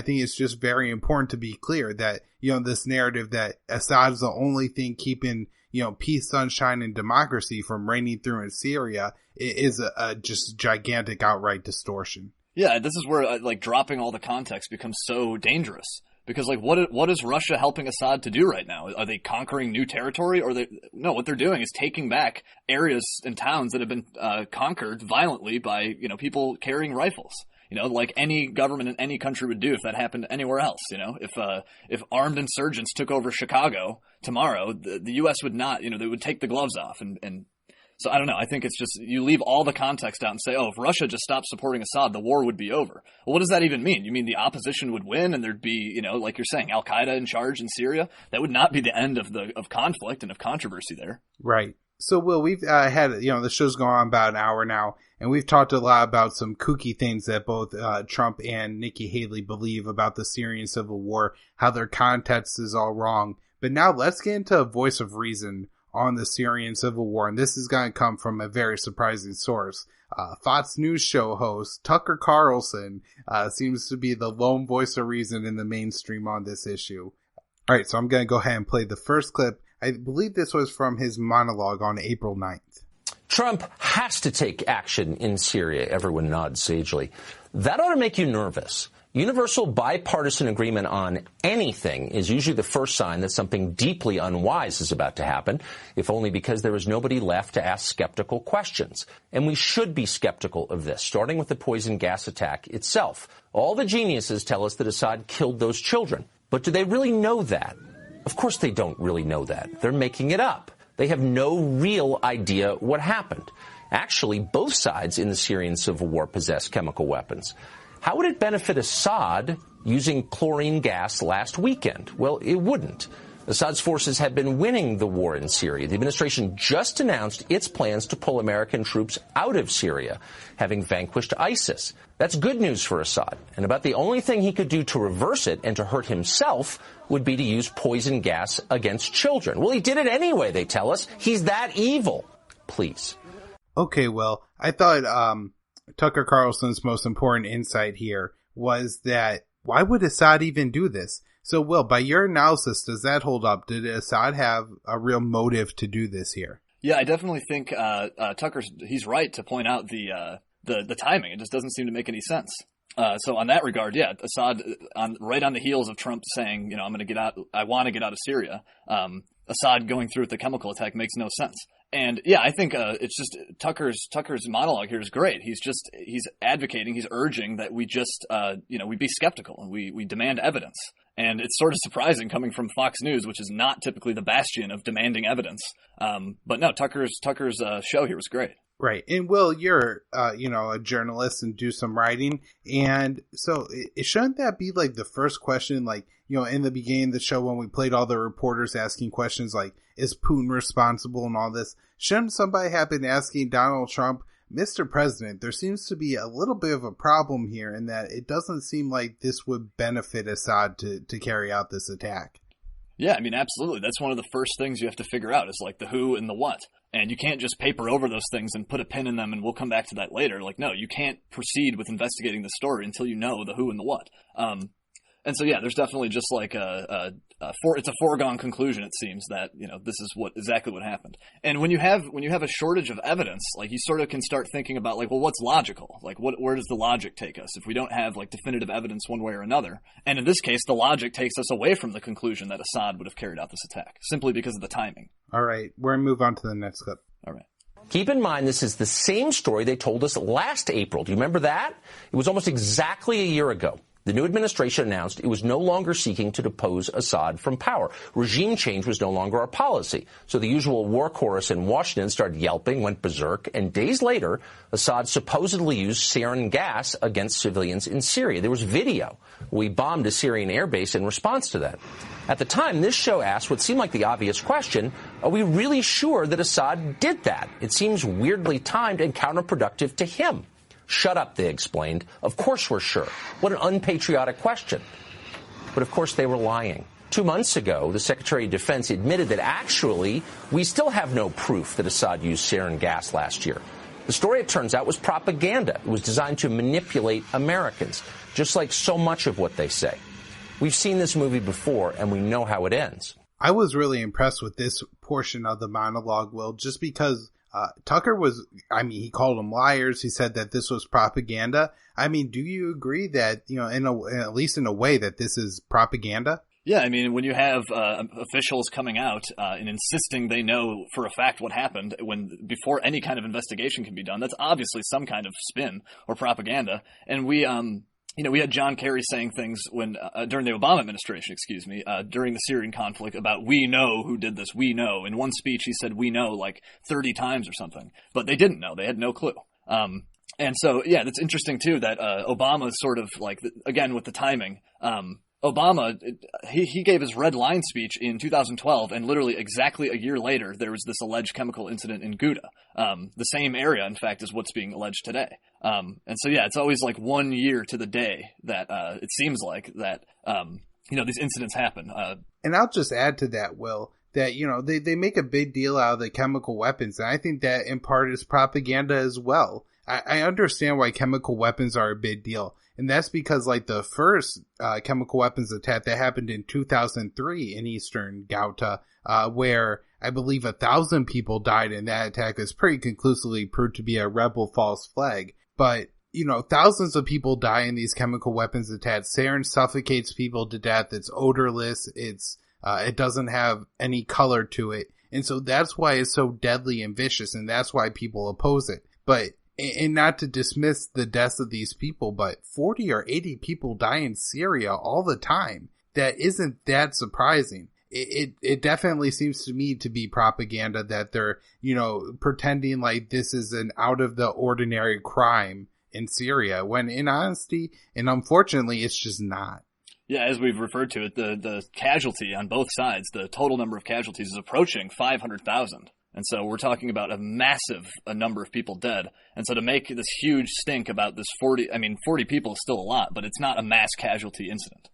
Speaker 1: think it's just very important to be clear that, this narrative that Assad is the only thing keeping, peace, sunshine, and democracy from reigning through in Syria is a just gigantic outright distortion.
Speaker 2: Yeah, this is where dropping all the context becomes so dangerous. Because what is Russia helping Assad to do right now? Are they conquering new territory, or no? What they're doing is taking back areas and towns that have been conquered violently by people carrying rifles. Like any government in any country would do if that happened anywhere else. If armed insurgents took over Chicago tomorrow, the U.S. would not. They would take the gloves off and. So I don't know. I think it's just you leave all the context out and say, if Russia just stopped supporting Assad, the war would be over. Well, what does that even mean? You mean the opposition would win and there'd be, like you're saying, Al-Qaeda in charge in Syria? That would not be the end of conflict and of controversy there.
Speaker 1: Right. So, Will, we've had, the show's going on about an hour now, and we've talked a lot about some kooky things that both Trump and Nikki Haley believe about the Syrian Civil War, how their context is all wrong. But now let's get into a voice of reason on the Syrian Civil War, and this is going to come from a very surprising source. Fox News show host Tucker Carlson seems to be the lone voice of reason in the mainstream on this issue. All right, so I'm going to go ahead and play the first clip. I believe this was from his monologue on April 9th.
Speaker 7: Trump has to take action in Syria. Everyone nods sagely. That ought to make you nervous. Universal bipartisan agreement on anything is usually the first sign that something deeply unwise is about to happen, if only because there is nobody left to ask skeptical questions. And we should be skeptical of this, starting with the poison gas attack itself. All the geniuses tell us that Assad killed those children. But do they really know that? Of course they don't really know that. They're making it up. They have no real idea what happened. Actually, both sides in the Syrian Civil War possess chemical weapons. How would it benefit Assad using chlorine gas last weekend? Well, it wouldn't. Assad's forces have been winning the war in Syria. The administration just announced its plans to pull American troops out of Syria, having vanquished ISIS. That's good news for Assad. And about the only thing he could do to reverse it and to hurt himself would be to use poison gas against children. Well, he did it anyway, they tell us. He's that evil. Please.
Speaker 1: Okay, well, I thought Tucker Carlson's most important insight here was that why would Assad even do this? So, Will, by your analysis, does that hold up? Did Assad have a real motive to do this here?
Speaker 2: Yeah, I definitely think he's right to point out the timing. It just doesn't seem to make any sense. So on that regard, yeah, Assad, right on the heels of Trump saying, I want to get out of Syria, Assad going through with the chemical attack makes no sense. And yeah, I think it's just Tucker's monologue here is great. He's advocating, he's urging that we just we be skeptical and we demand evidence. And it's sort of surprising coming from Fox News, which is not typically the bastion of demanding evidence. But no, Tucker's show here was great.
Speaker 1: Right. And Will, you're, a journalist and do some writing. And so shouldn't that be like the first question, like, in the beginning of the show when we played all the reporters asking questions like, is Putin responsible and all this? Shouldn't somebody have been asking Donald Trump, Mr. President, there seems to be a little bit of a problem here in that it doesn't seem like this would benefit Assad to carry out this attack.
Speaker 2: Yeah, I mean, absolutely. That's one of the first things you have to figure out is like the who and the what. And you can't just paper over those things and put a pin in them and we'll come back to that later. Like, no, you can't proceed with investigating the story until you know the who and the what. And so, yeah, there's definitely just like it's a foregone conclusion, it seems, that, this is exactly what happened. And when you have a shortage of evidence, like you sort of can start thinking about like, well, what's logical? Like where does the logic take us if we don't have like definitive evidence one way or another? And in this case, the logic takes us away from the conclusion that Assad would have carried out this attack simply because of the timing.
Speaker 1: All right, we're going to move on to the next clip.
Speaker 2: All right.
Speaker 7: Keep in mind, this is the same story they told us last April. Do you remember that? It was almost exactly a year ago. The new administration announced it was no longer seeking to depose Assad from power. Regime change was no longer our policy. So the usual war chorus in Washington started yelping, went berserk, and days later, Assad supposedly used sarin gas against civilians in Syria. There was video. We bombed a Syrian airbase in response to that. At the time, this show asked what seemed like the obvious question, are we really sure that Assad did that? It seems weirdly timed and counterproductive to him. Shut up, they explained. Of course we're sure. What an unpatriotic question. But of course they were lying. 2 months ago, the Secretary of Defense admitted that actually we still have no proof that Assad used sarin gas last year. The story, it turns out, was propaganda. It was designed to manipulate Americans, just like so much of what they say. We've seen this movie before, and we know how it ends.
Speaker 1: I was really impressed with this portion of the monologue, Will, just because Tucker he called them liars. He said that this was propaganda. I mean, do you agree that, at least in a way, that this is propaganda?
Speaker 2: Yeah, I mean, when you have officials coming out and insisting they know for a fact what happened before any kind of investigation can be done, that's obviously some kind of spin or propaganda. And we had John Kerry saying things during the Obama administration, during the Syrian conflict about we know who did this, we know. In one speech, he said we know like 30 times or something, but they didn't know. They had no clue. And so, yeah, that's interesting too that Obama is sort of like, again, with the timing, Obama, he gave his red line speech in 2012, and literally exactly a year later, there was this alleged chemical incident in Ghouta. The same area, in fact, is what's being alleged today. And so, yeah, it's always like 1 year to the day that it seems like that, these incidents happen.
Speaker 1: And I'll just add to that, Will, that, they make a big deal out of the chemical weapons. And I think that in part is propaganda as well. I understand why chemical weapons are a big deal. And that's because, like, the first chemical weapons attack that happened in 2003 in eastern Ghouta, where I believe 1,000 people died in that attack. Is pretty conclusively proved to be a rebel false flag. But, thousands of people die in these chemical weapons attacks. Sarin suffocates people to death. It's odorless. It doesn't have any color to it. And so that's why it's so deadly and vicious, and that's why people oppose it. But, and not to dismiss the deaths of these people, but 40 or 80 people die in Syria all the time. That isn't that surprising. It definitely seems to me to be propaganda that they're, pretending like this is an out of the ordinary crime in Syria, when in honesty, and unfortunately, it's just not.
Speaker 2: Yeah, as we've referred to it, the casualty on both sides, the total number of casualties is approaching 500,000. And so we're talking about a massive number of people dead. And so to make this huge stink about this 40 people is still a lot, but it's not a mass casualty incident.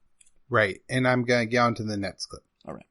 Speaker 1: Right. And I'm going to get on to the next clip.
Speaker 2: All right.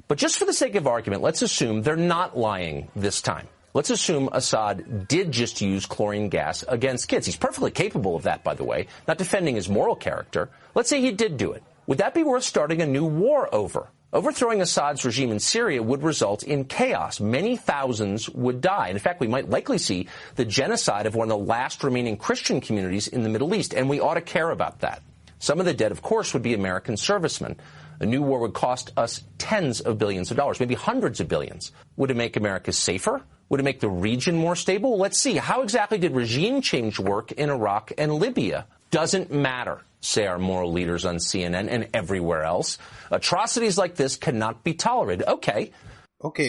Speaker 7: But just for the sake of argument, let's assume they're not lying this time. Let's assume Assad did just use chlorine gas against kids. He's perfectly capable of that, by the way, not defending his moral character. Let's say he did do it. Would that be worth starting a new war over? Overthrowing Assad's regime in Syria would result in chaos. Many thousands would die. In fact, we might likely see the genocide of one of the last remaining Christian communities in the Middle East, and we ought to care about that. Some of the dead, of course, would be American servicemen. A new war would cost us tens of billions of dollars, maybe hundreds of billions. Would it make America safer? Would it make the region more stable? Let's see. How exactly did regime change work in Iraq and Libya? Doesn't matter, say our moral leaders on CNN and everywhere else. Atrocities like this cannot be tolerated. Okay,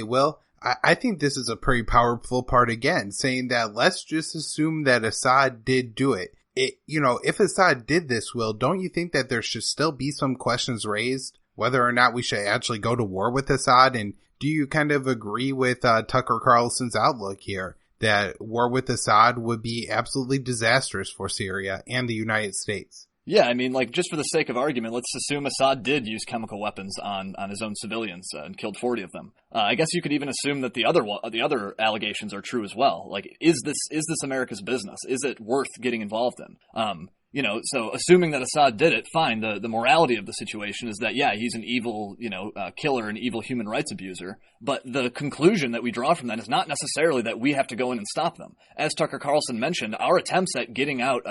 Speaker 1: well, I think this is a pretty powerful part again, saying that let's just assume that Assad did do it. If Assad did this, Will, don't you think that there should still be some questions raised whether or not we should actually go to war with Assad? And do you kind of agree with Tucker Carlson's outlook here that war with Assad would be absolutely disastrous for Syria and the United States?
Speaker 2: Yeah, just for the sake of argument, let's assume Assad did use chemical weapons on his own civilians and killed 40 of them. I guess you could even assume that the other allegations are true as well. Like, is this America's business? Is it worth getting involved in? So assuming that Assad did it, fine. The morality of the situation is that, yeah, he's an evil, killer, an evil human rights abuser. But the conclusion that we draw from that is not necessarily that we have to go in and stop them. As Tucker Carlson mentioned, our attempts at getting out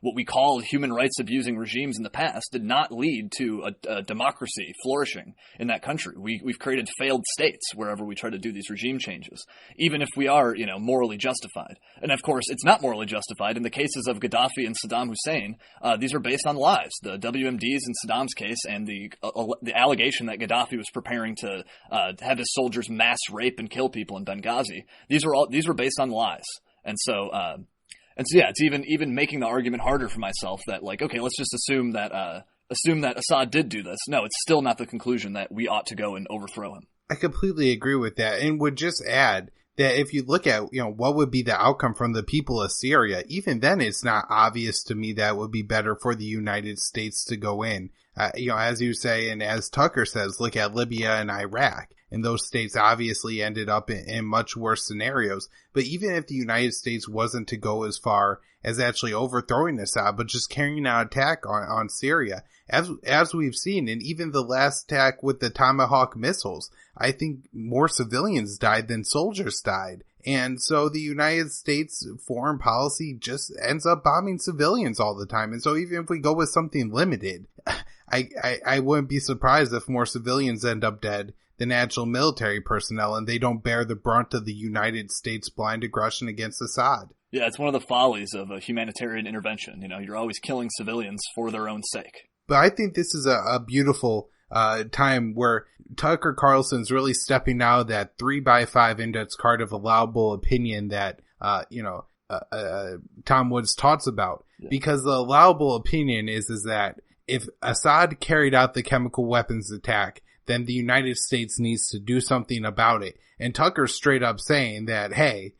Speaker 2: what we called human rights abusing regimes in the past did not lead to a democracy flourishing in that country. We've created failed states wherever we try to do these regime changes, even if we are, morally justified. And of course, it's not morally justified in the cases of Gaddafi and Saddam Hussein. These are based on lies. The WMDs in Saddam's case and the allegation that Gaddafi was preparing to have his soldiers mass rape and kill people in Benghazi. These were based on lies. And so yeah, it's even making the argument harder for myself that, like, okay, let's just assume that Assad did do this. No, it's still not the conclusion that we ought to go and overthrow him.
Speaker 1: I completely agree with that, and would just add that if you look at, what would be the outcome from the people of Syria, even then it's not obvious to me that it would be better for the United States to go in. As you say, and as Tucker says, look at Libya and Iraq. And those states obviously ended up in much worse scenarios. But even if the United States wasn't to go as far as actually overthrowing Assad, but just carrying out an attack on Syria, as we've seen, and even the last attack with the Tomahawk missiles, I think more civilians died than soldiers died. And so the United States foreign policy just ends up bombing civilians all the time. And so even if we go with something limited, I wouldn't be surprised if more civilians end up dead than actual military personnel, and they don't bear the brunt of the United States' blind aggression against Assad.
Speaker 2: Yeah, it's one of the follies of a humanitarian intervention. You're always killing civilians for their own sake.
Speaker 1: But I think this is a beautiful time where Tucker Carlson's really stepping out of that 3x5 index card of allowable opinion that, Tom Woods talks about. Yeah. Because the allowable opinion is that if Assad carried out the chemical weapons attack, then the United States needs to do something about it. And Tucker's straight up saying that, hey,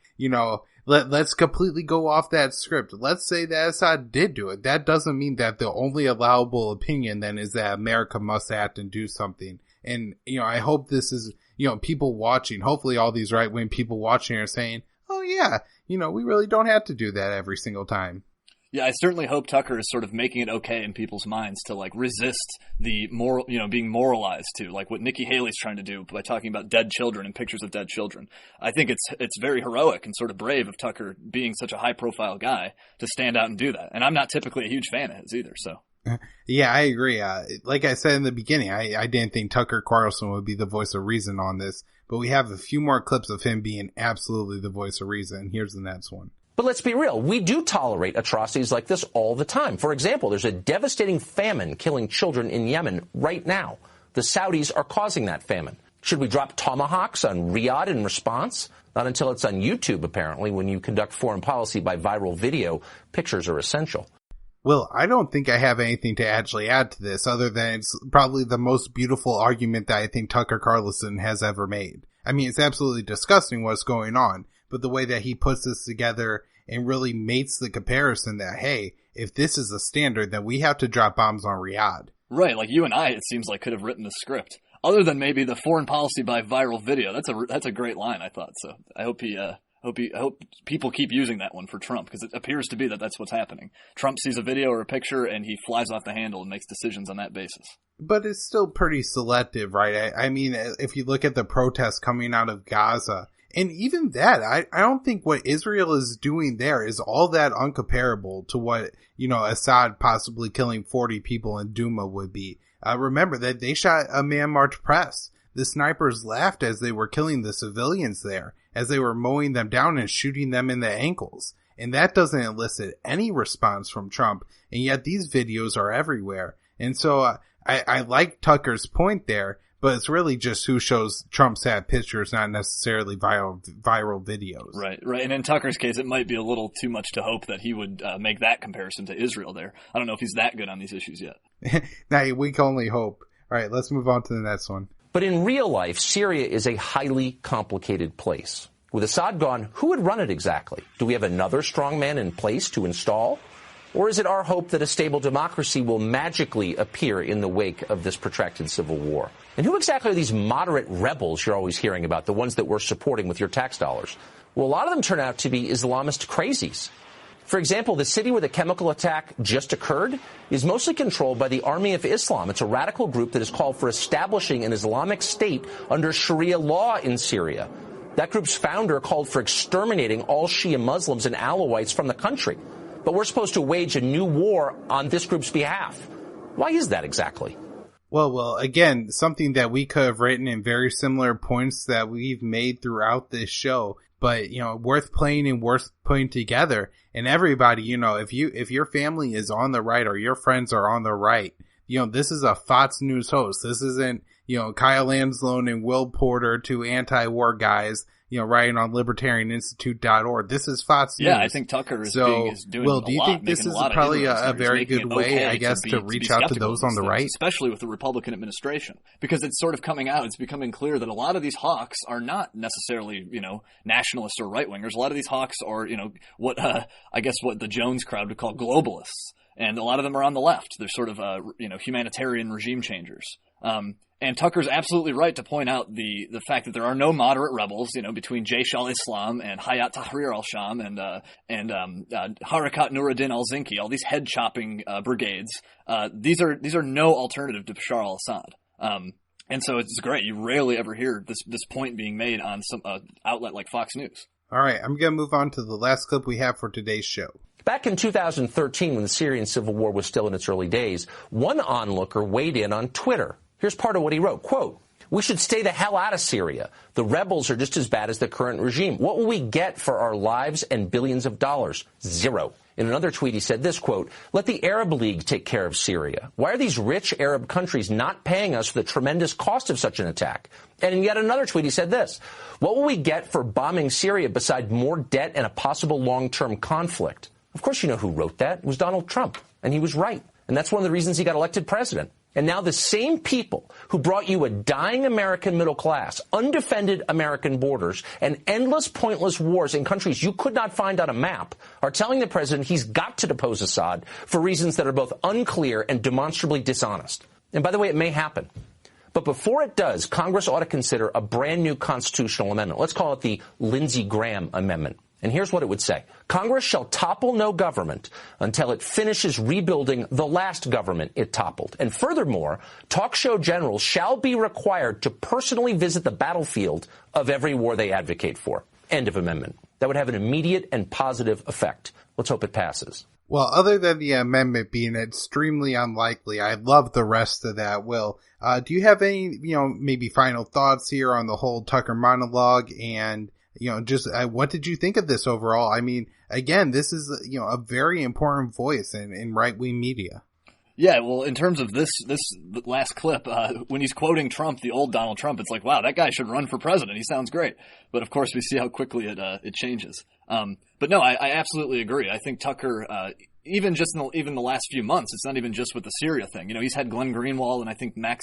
Speaker 1: let's completely go off that script. Let's say that Assad did do it. That doesn't mean that the only allowable opinion then is that America must act and do something. And, I hope this is, people watching, hopefully all these right-wing people watching are saying, oh yeah, we really don't have to do that every single time.
Speaker 2: Yeah, I certainly hope Tucker is sort of making it okay in people's minds to like resist the moral, being moralized to, like what Nikki Haley's trying to do by talking about dead children and pictures of dead children. I think it's very heroic and sort of brave of Tucker, being such a high profile guy, to stand out and do that. And I'm not typically a huge fan of his either, so.
Speaker 1: Yeah, I agree. Like I said in the beginning, I didn't think Tucker Carlson would be the voice of reason on this, but we have a few more clips of him being absolutely the voice of reason. Here's the next one.
Speaker 7: But let's be real. We do tolerate atrocities like this all the time. For example, there's a devastating famine killing children in Yemen right now. The Saudis are causing that famine. Should we drop tomahawks on Riyadh in response? Not until it's on YouTube, apparently. When you conduct foreign policy by viral video, pictures are essential.
Speaker 1: Well, I don't think I have anything to actually add to this other than it's probably the most beautiful argument that I think Tucker Carlson has ever made. I mean, it's absolutely disgusting what's going on, but the way that he puts this together and really makes the comparison that, hey, if this is the standard, then we have to drop bombs on Riyadh.
Speaker 2: Right, like you and I, it seems like, could have written the script. Other than maybe the foreign policy by viral video. That's a great line, I thought. So I hope I hope people keep using that one for Trump, because it appears to be that that's what's happening. Trump sees a video or a picture and he flies off the handle and makes decisions on that basis.
Speaker 1: But it's still pretty selective, right? I mean, if you look at the protests coming out of Gaza, and even that, I don't think what Israel is doing there is all that uncomparable to what, Assad possibly killing 40 people in Duma would be. Remember that they shot a man March press. The snipers laughed as they were killing the civilians there, as they were mowing them down and shooting them in the ankles. And that doesn't elicit any response from Trump. And yet these videos are everywhere. And so I like Tucker's point there, but it's really just who shows Trump sad pictures, not necessarily viral videos.
Speaker 2: Right. And in Tucker's case, it might be a little too much to hope that he would make that comparison to Israel there. I don't know if he's that good on these issues yet.
Speaker 1: Now, we can only hope. All right, let's move on to the next one.
Speaker 7: But in real life, Syria is a highly complicated place. With Assad gone, who would run it exactly? Do we have another strongman in place to install? Or is it our hope that a stable democracy will magically appear in the wake of this protracted civil war? And who exactly are these moderate rebels you're always hearing about, the ones that we're supporting with your tax dollars? Well, a lot of them turn out to be Islamist crazies. For example, the city where the chemical attack just occurred is mostly controlled by the Army of Islam. It's a radical group that has called for establishing an Islamic state under Sharia law in Syria. That group's founder called for exterminating all Shia Muslims and Alawites from the country. But we're supposed to wage a new war on this group's behalf. Why is that exactly?
Speaker 1: Well, again, something that we could have written in very similar points that we've made throughout this show, but, worth playing and worth putting together. And everybody, if your family is on the right or your friends are on the right, this is a Fox News host. This isn't, Kyle Anslone and Will Porter, two anti-war guys, writing on libertarianinstitute.org. This is Fox News.
Speaker 2: Yeah, I think Tucker is doing a lot.
Speaker 1: Will, do you think this is probably a very good way, I guess, to reach out to those on the right?
Speaker 2: Especially with the Republican administration. Because it's sort of coming out, it's becoming clear that a lot of these hawks are not necessarily, nationalists or right-wingers. A lot of these hawks are, what the Jones crowd would call globalists. And a lot of them are on the left. They're sort of, humanitarian regime changers. And Tucker's absolutely right to point out the fact that there are no moderate rebels, between Jaish al-Islam and Hayat Tahrir al-Sham and Harakat Nuruddin al-Zinki, all these head-chopping brigades. These are no alternative to Bashar al-Assad. And so it's great. You rarely ever hear this point being made on some outlet like Fox News.
Speaker 1: All right, I'm going to move on to the last clip we have for today's show.
Speaker 7: Back in 2013, when the Syrian Civil War was still in its early days, one onlooker weighed in on Twitter. Here's part of what he wrote. Quote, "We should stay the hell out of Syria. The rebels are just as bad as the current regime. What will we get for our lives and billions of dollars? Zero." In another tweet, he said this, quote, "Let the Arab League take care of Syria. Why are these rich Arab countries not paying us for the tremendous cost of such an attack?" And in yet another tweet, he said this, "What will we get for bombing Syria beside more debt and a possible long-term conflict?" Of course, you know who wrote that. It was Donald Trump. And he was right. And that's one of the reasons he got elected president. And now the same people who brought you a dying American middle class, undefended American borders, and endless pointless wars in countries you could not find on a map are telling the president he's got to depose Assad for reasons that are both unclear and demonstrably dishonest. And by the way, it may happen. But before it does, Congress ought to consider a brand new constitutional amendment. Let's call it the Lindsey Graham Amendment. And here's what it would say. Congress shall topple no government until it finishes rebuilding the last government it toppled. And furthermore, talk show generals shall be required to personally visit the battlefield of every war they advocate for. End of amendment. That would have an immediate and positive effect. Let's hope it passes.
Speaker 1: Well, other than the amendment being extremely unlikely, I love the rest of that, Will. Do you have any, maybe final thoughts here on the whole Tucker monologue and, just what did you think of this overall? I mean, again, this is, a very important voice in right-wing media.
Speaker 2: Yeah, well, in terms of this last clip, when he's quoting Trump, the old Donald Trump, it's like, wow, that guy should run for president. He sounds great. But of course, we see how quickly it changes. But no, I absolutely agree. I think Tucker, even the last few months, it's not even just with the Syria thing. He's had Glenn Greenwald and I think Max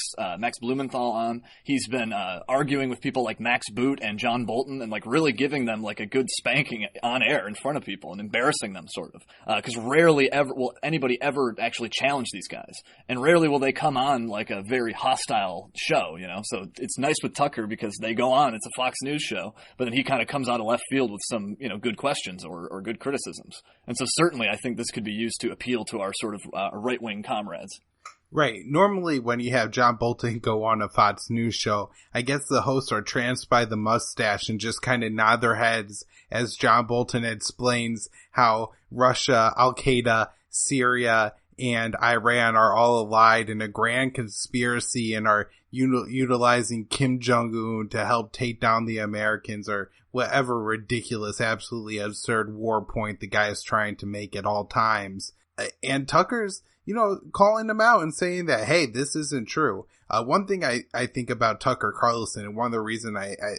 Speaker 2: Blumenthal on. He's been arguing with people like Max Boot and John Bolton and like really giving them like a good spanking on air in front of people and embarrassing them sort of. Because rarely ever will anybody ever actually challenge these guys, and rarely will they come on like a very hostile show. So it's nice with Tucker because they go on. It's a Fox News show, but then he kind of comes out of left field with some good questions or good criticisms. And so certainly I think this could be used to appeal to our sort of right-wing comrades.
Speaker 1: Right. Normally when you have John Bolton go on a Fox News show, I guess the hosts are tranced by the mustache and just kind of nod their heads as John Bolton explains how Russia, Al-Qaeda, Syria, and Iran are all allied in a grand conspiracy and are utilizing Kim Jong-un to help take down the Americans, or whatever ridiculous, absolutely absurd war point the guy is trying to make at all times. And Tucker's, calling them out and saying that, hey, this isn't true. One thing I think about Tucker Carlson, and one of the reasons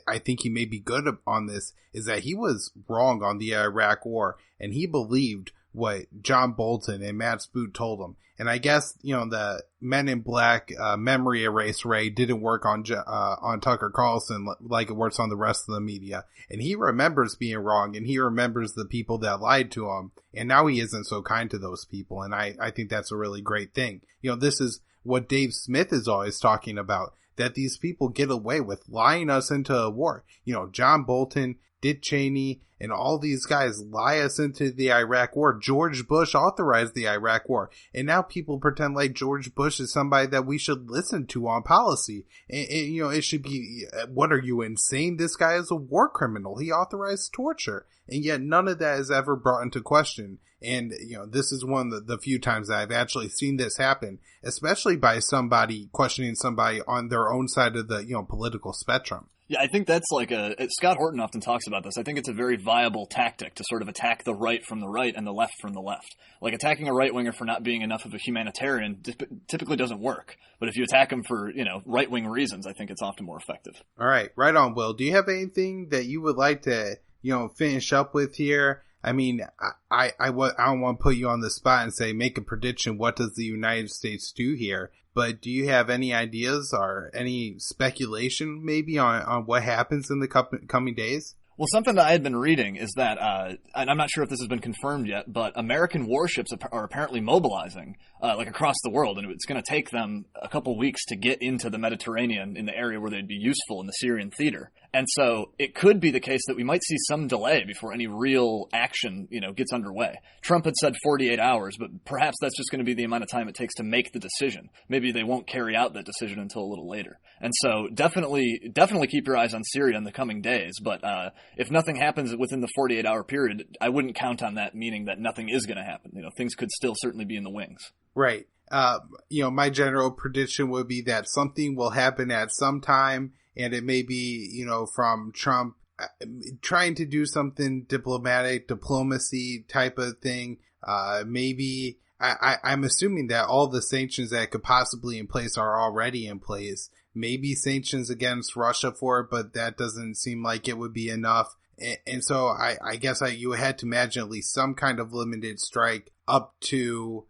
Speaker 1: I think he may be good on this, is that he was wrong on the Iraq war, and he believed what John Bolton and Matt Boot told him. And I guess, the Men in Black memory erase ray didn't work on Tucker Carlson like it works on the rest of the media. And he remembers being wrong, and he remembers the people that lied to him. And now he isn't so kind to those people. And I think that's a really great thing. This is what Dave Smith is always talking about, that these people get away with lying us into a war. John Bolton, Dick Cheney, and all these guys lie us into the Iraq war. George Bush authorized the Iraq war. And now people pretend like George Bush is somebody that we should listen to on policy. And it should be, what are you, insane? This guy is a war criminal. He authorized torture. And yet none of that is ever brought into question. And, this is one of the few times that I've actually seen this happen, especially by somebody questioning somebody on their own side of the, political spectrum.
Speaker 2: Yeah, I think that's like Scott Horton often talks about this. I think it's a very viable tactic to sort of attack the right from the right and the left from the left. Like attacking a right-winger for not being enough of a humanitarian typically doesn't work. But if you attack him for, right-wing reasons, I think it's often more effective. All
Speaker 1: right. Right on, Will. Do you have anything that you would like to, finish up with here? I mean, I don't want to put you on the spot and say, make a prediction. What does the United States do here? But do you have any ideas or any speculation maybe on what happens in the coming days?
Speaker 2: Well, something that I had been reading is that, and I'm not sure if this has been confirmed yet, but American warships are apparently mobilizing, across the world, and it's going to take them a couple weeks to get into the Mediterranean in the area where they'd be useful in the Syrian theater. And so it could be the case that we might see some delay before any real action, gets underway. Trump had said 48 hours, but perhaps that's just going to be the amount of time it takes to make the decision. Maybe they won't carry out that decision until a little later. And so definitely keep your eyes on Syria in the coming days. But if nothing happens within the 48-hour period, I wouldn't count on that, meaning that nothing is going to happen. Things could still certainly be in the wings.
Speaker 1: Right. My general prediction would be that something will happen at some time, and it may be, from Trump trying to do something diplomacy type of thing. Maybe I'm assuming that all the sanctions that could possibly in place are already in place. Maybe sanctions against Russia for it, but that doesn't seem like it would be enough. And so I guess you had to imagine at least some kind of limited strike up to,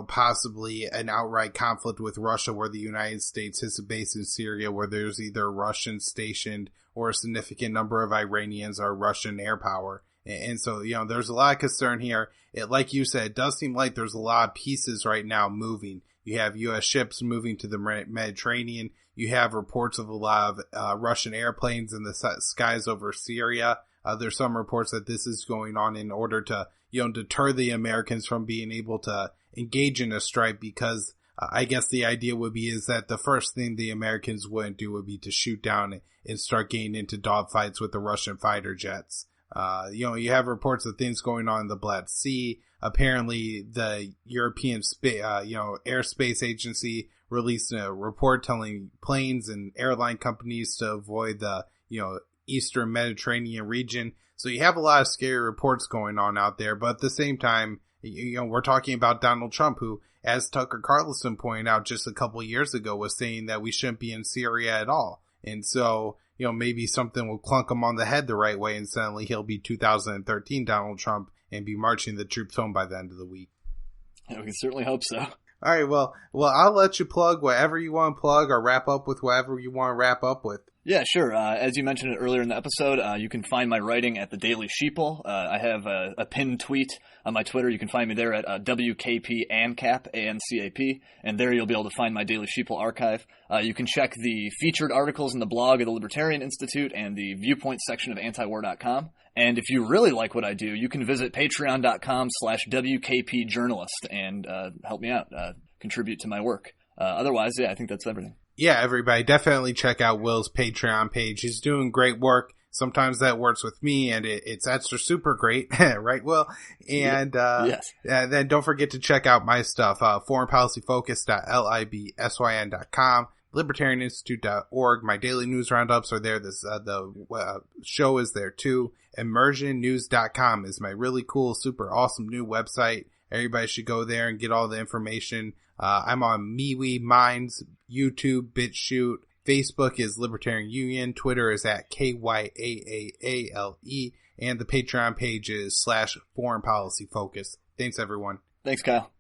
Speaker 1: possibly an outright conflict with Russia where the United States has a base in Syria where there's either Russians stationed or a significant number of Iranians or Russian air power. And so, there's a lot of concern here. Like you said, it does seem like there's a lot of pieces right now moving. You have U.S. ships moving to the Mediterranean. You have reports of a lot of Russian airplanes in the skies over Syria. There's some reports that this is going on in order to, deter the Americans from being able to engage in a strike, because I guess the idea would be is that the first thing the Americans wouldn't do would be to shoot down and start getting into dogfights with the Russian fighter jets. You have reports of things going on in the Black Sea. Apparently, the European Airspace Agency released a report telling planes and airline companies to avoid the, Eastern Mediterranean region. So you have a lot of scary reports going on out there. But at the same time, we're talking about Donald Trump, who, as Tucker Carlson pointed out just a couple of years ago, was saying that we shouldn't be in Syria at all. And so, maybe something will clunk him on the head the right way, and suddenly he'll be 2013 Donald Trump and be marching the troops home by the end of the week.
Speaker 2: Yeah, we can certainly hope so.
Speaker 1: All right, well, I'll let you plug whatever you want to plug, or wrap up with whatever you want to wrap up with.
Speaker 2: Yeah, sure. As you mentioned earlier in the episode, you can find my writing at the Daily Sheeple. I have a pinned tweet on my Twitter. You can find me there at WKP_ANCAP, ANCAP, and there you'll be able to find my Daily Sheeple archive. You can check the featured articles in the blog of the Libertarian Institute and the viewpoint section of antiwar.com. And if you really like what I do, you can visit patreon.com/WKPjournalist and help me out, contribute to my work. Otherwise, yeah, I think that's everything.
Speaker 1: Yeah, everybody, definitely check out Will's Patreon page. He's doing great work. Sometimes that works with me, and it's extra super great. Right, Will? And
Speaker 2: yes.
Speaker 1: Then don't forget to check out my stuff, foreignpolicyfocus.libsyn.com, libertarianinstitute.org. My daily news roundups are there. The show is there too. Immersionnews.com is my really cool, super awesome new website. Everybody should go there and get all the information. I'm on MeWe, Minds, YouTube, BitChute. Facebook is Libertarian Union. Twitter is at KYAAALE. And the Patreon page is /foreignpolicyfocus. Thanks, everyone.
Speaker 2: Thanks, Kyle.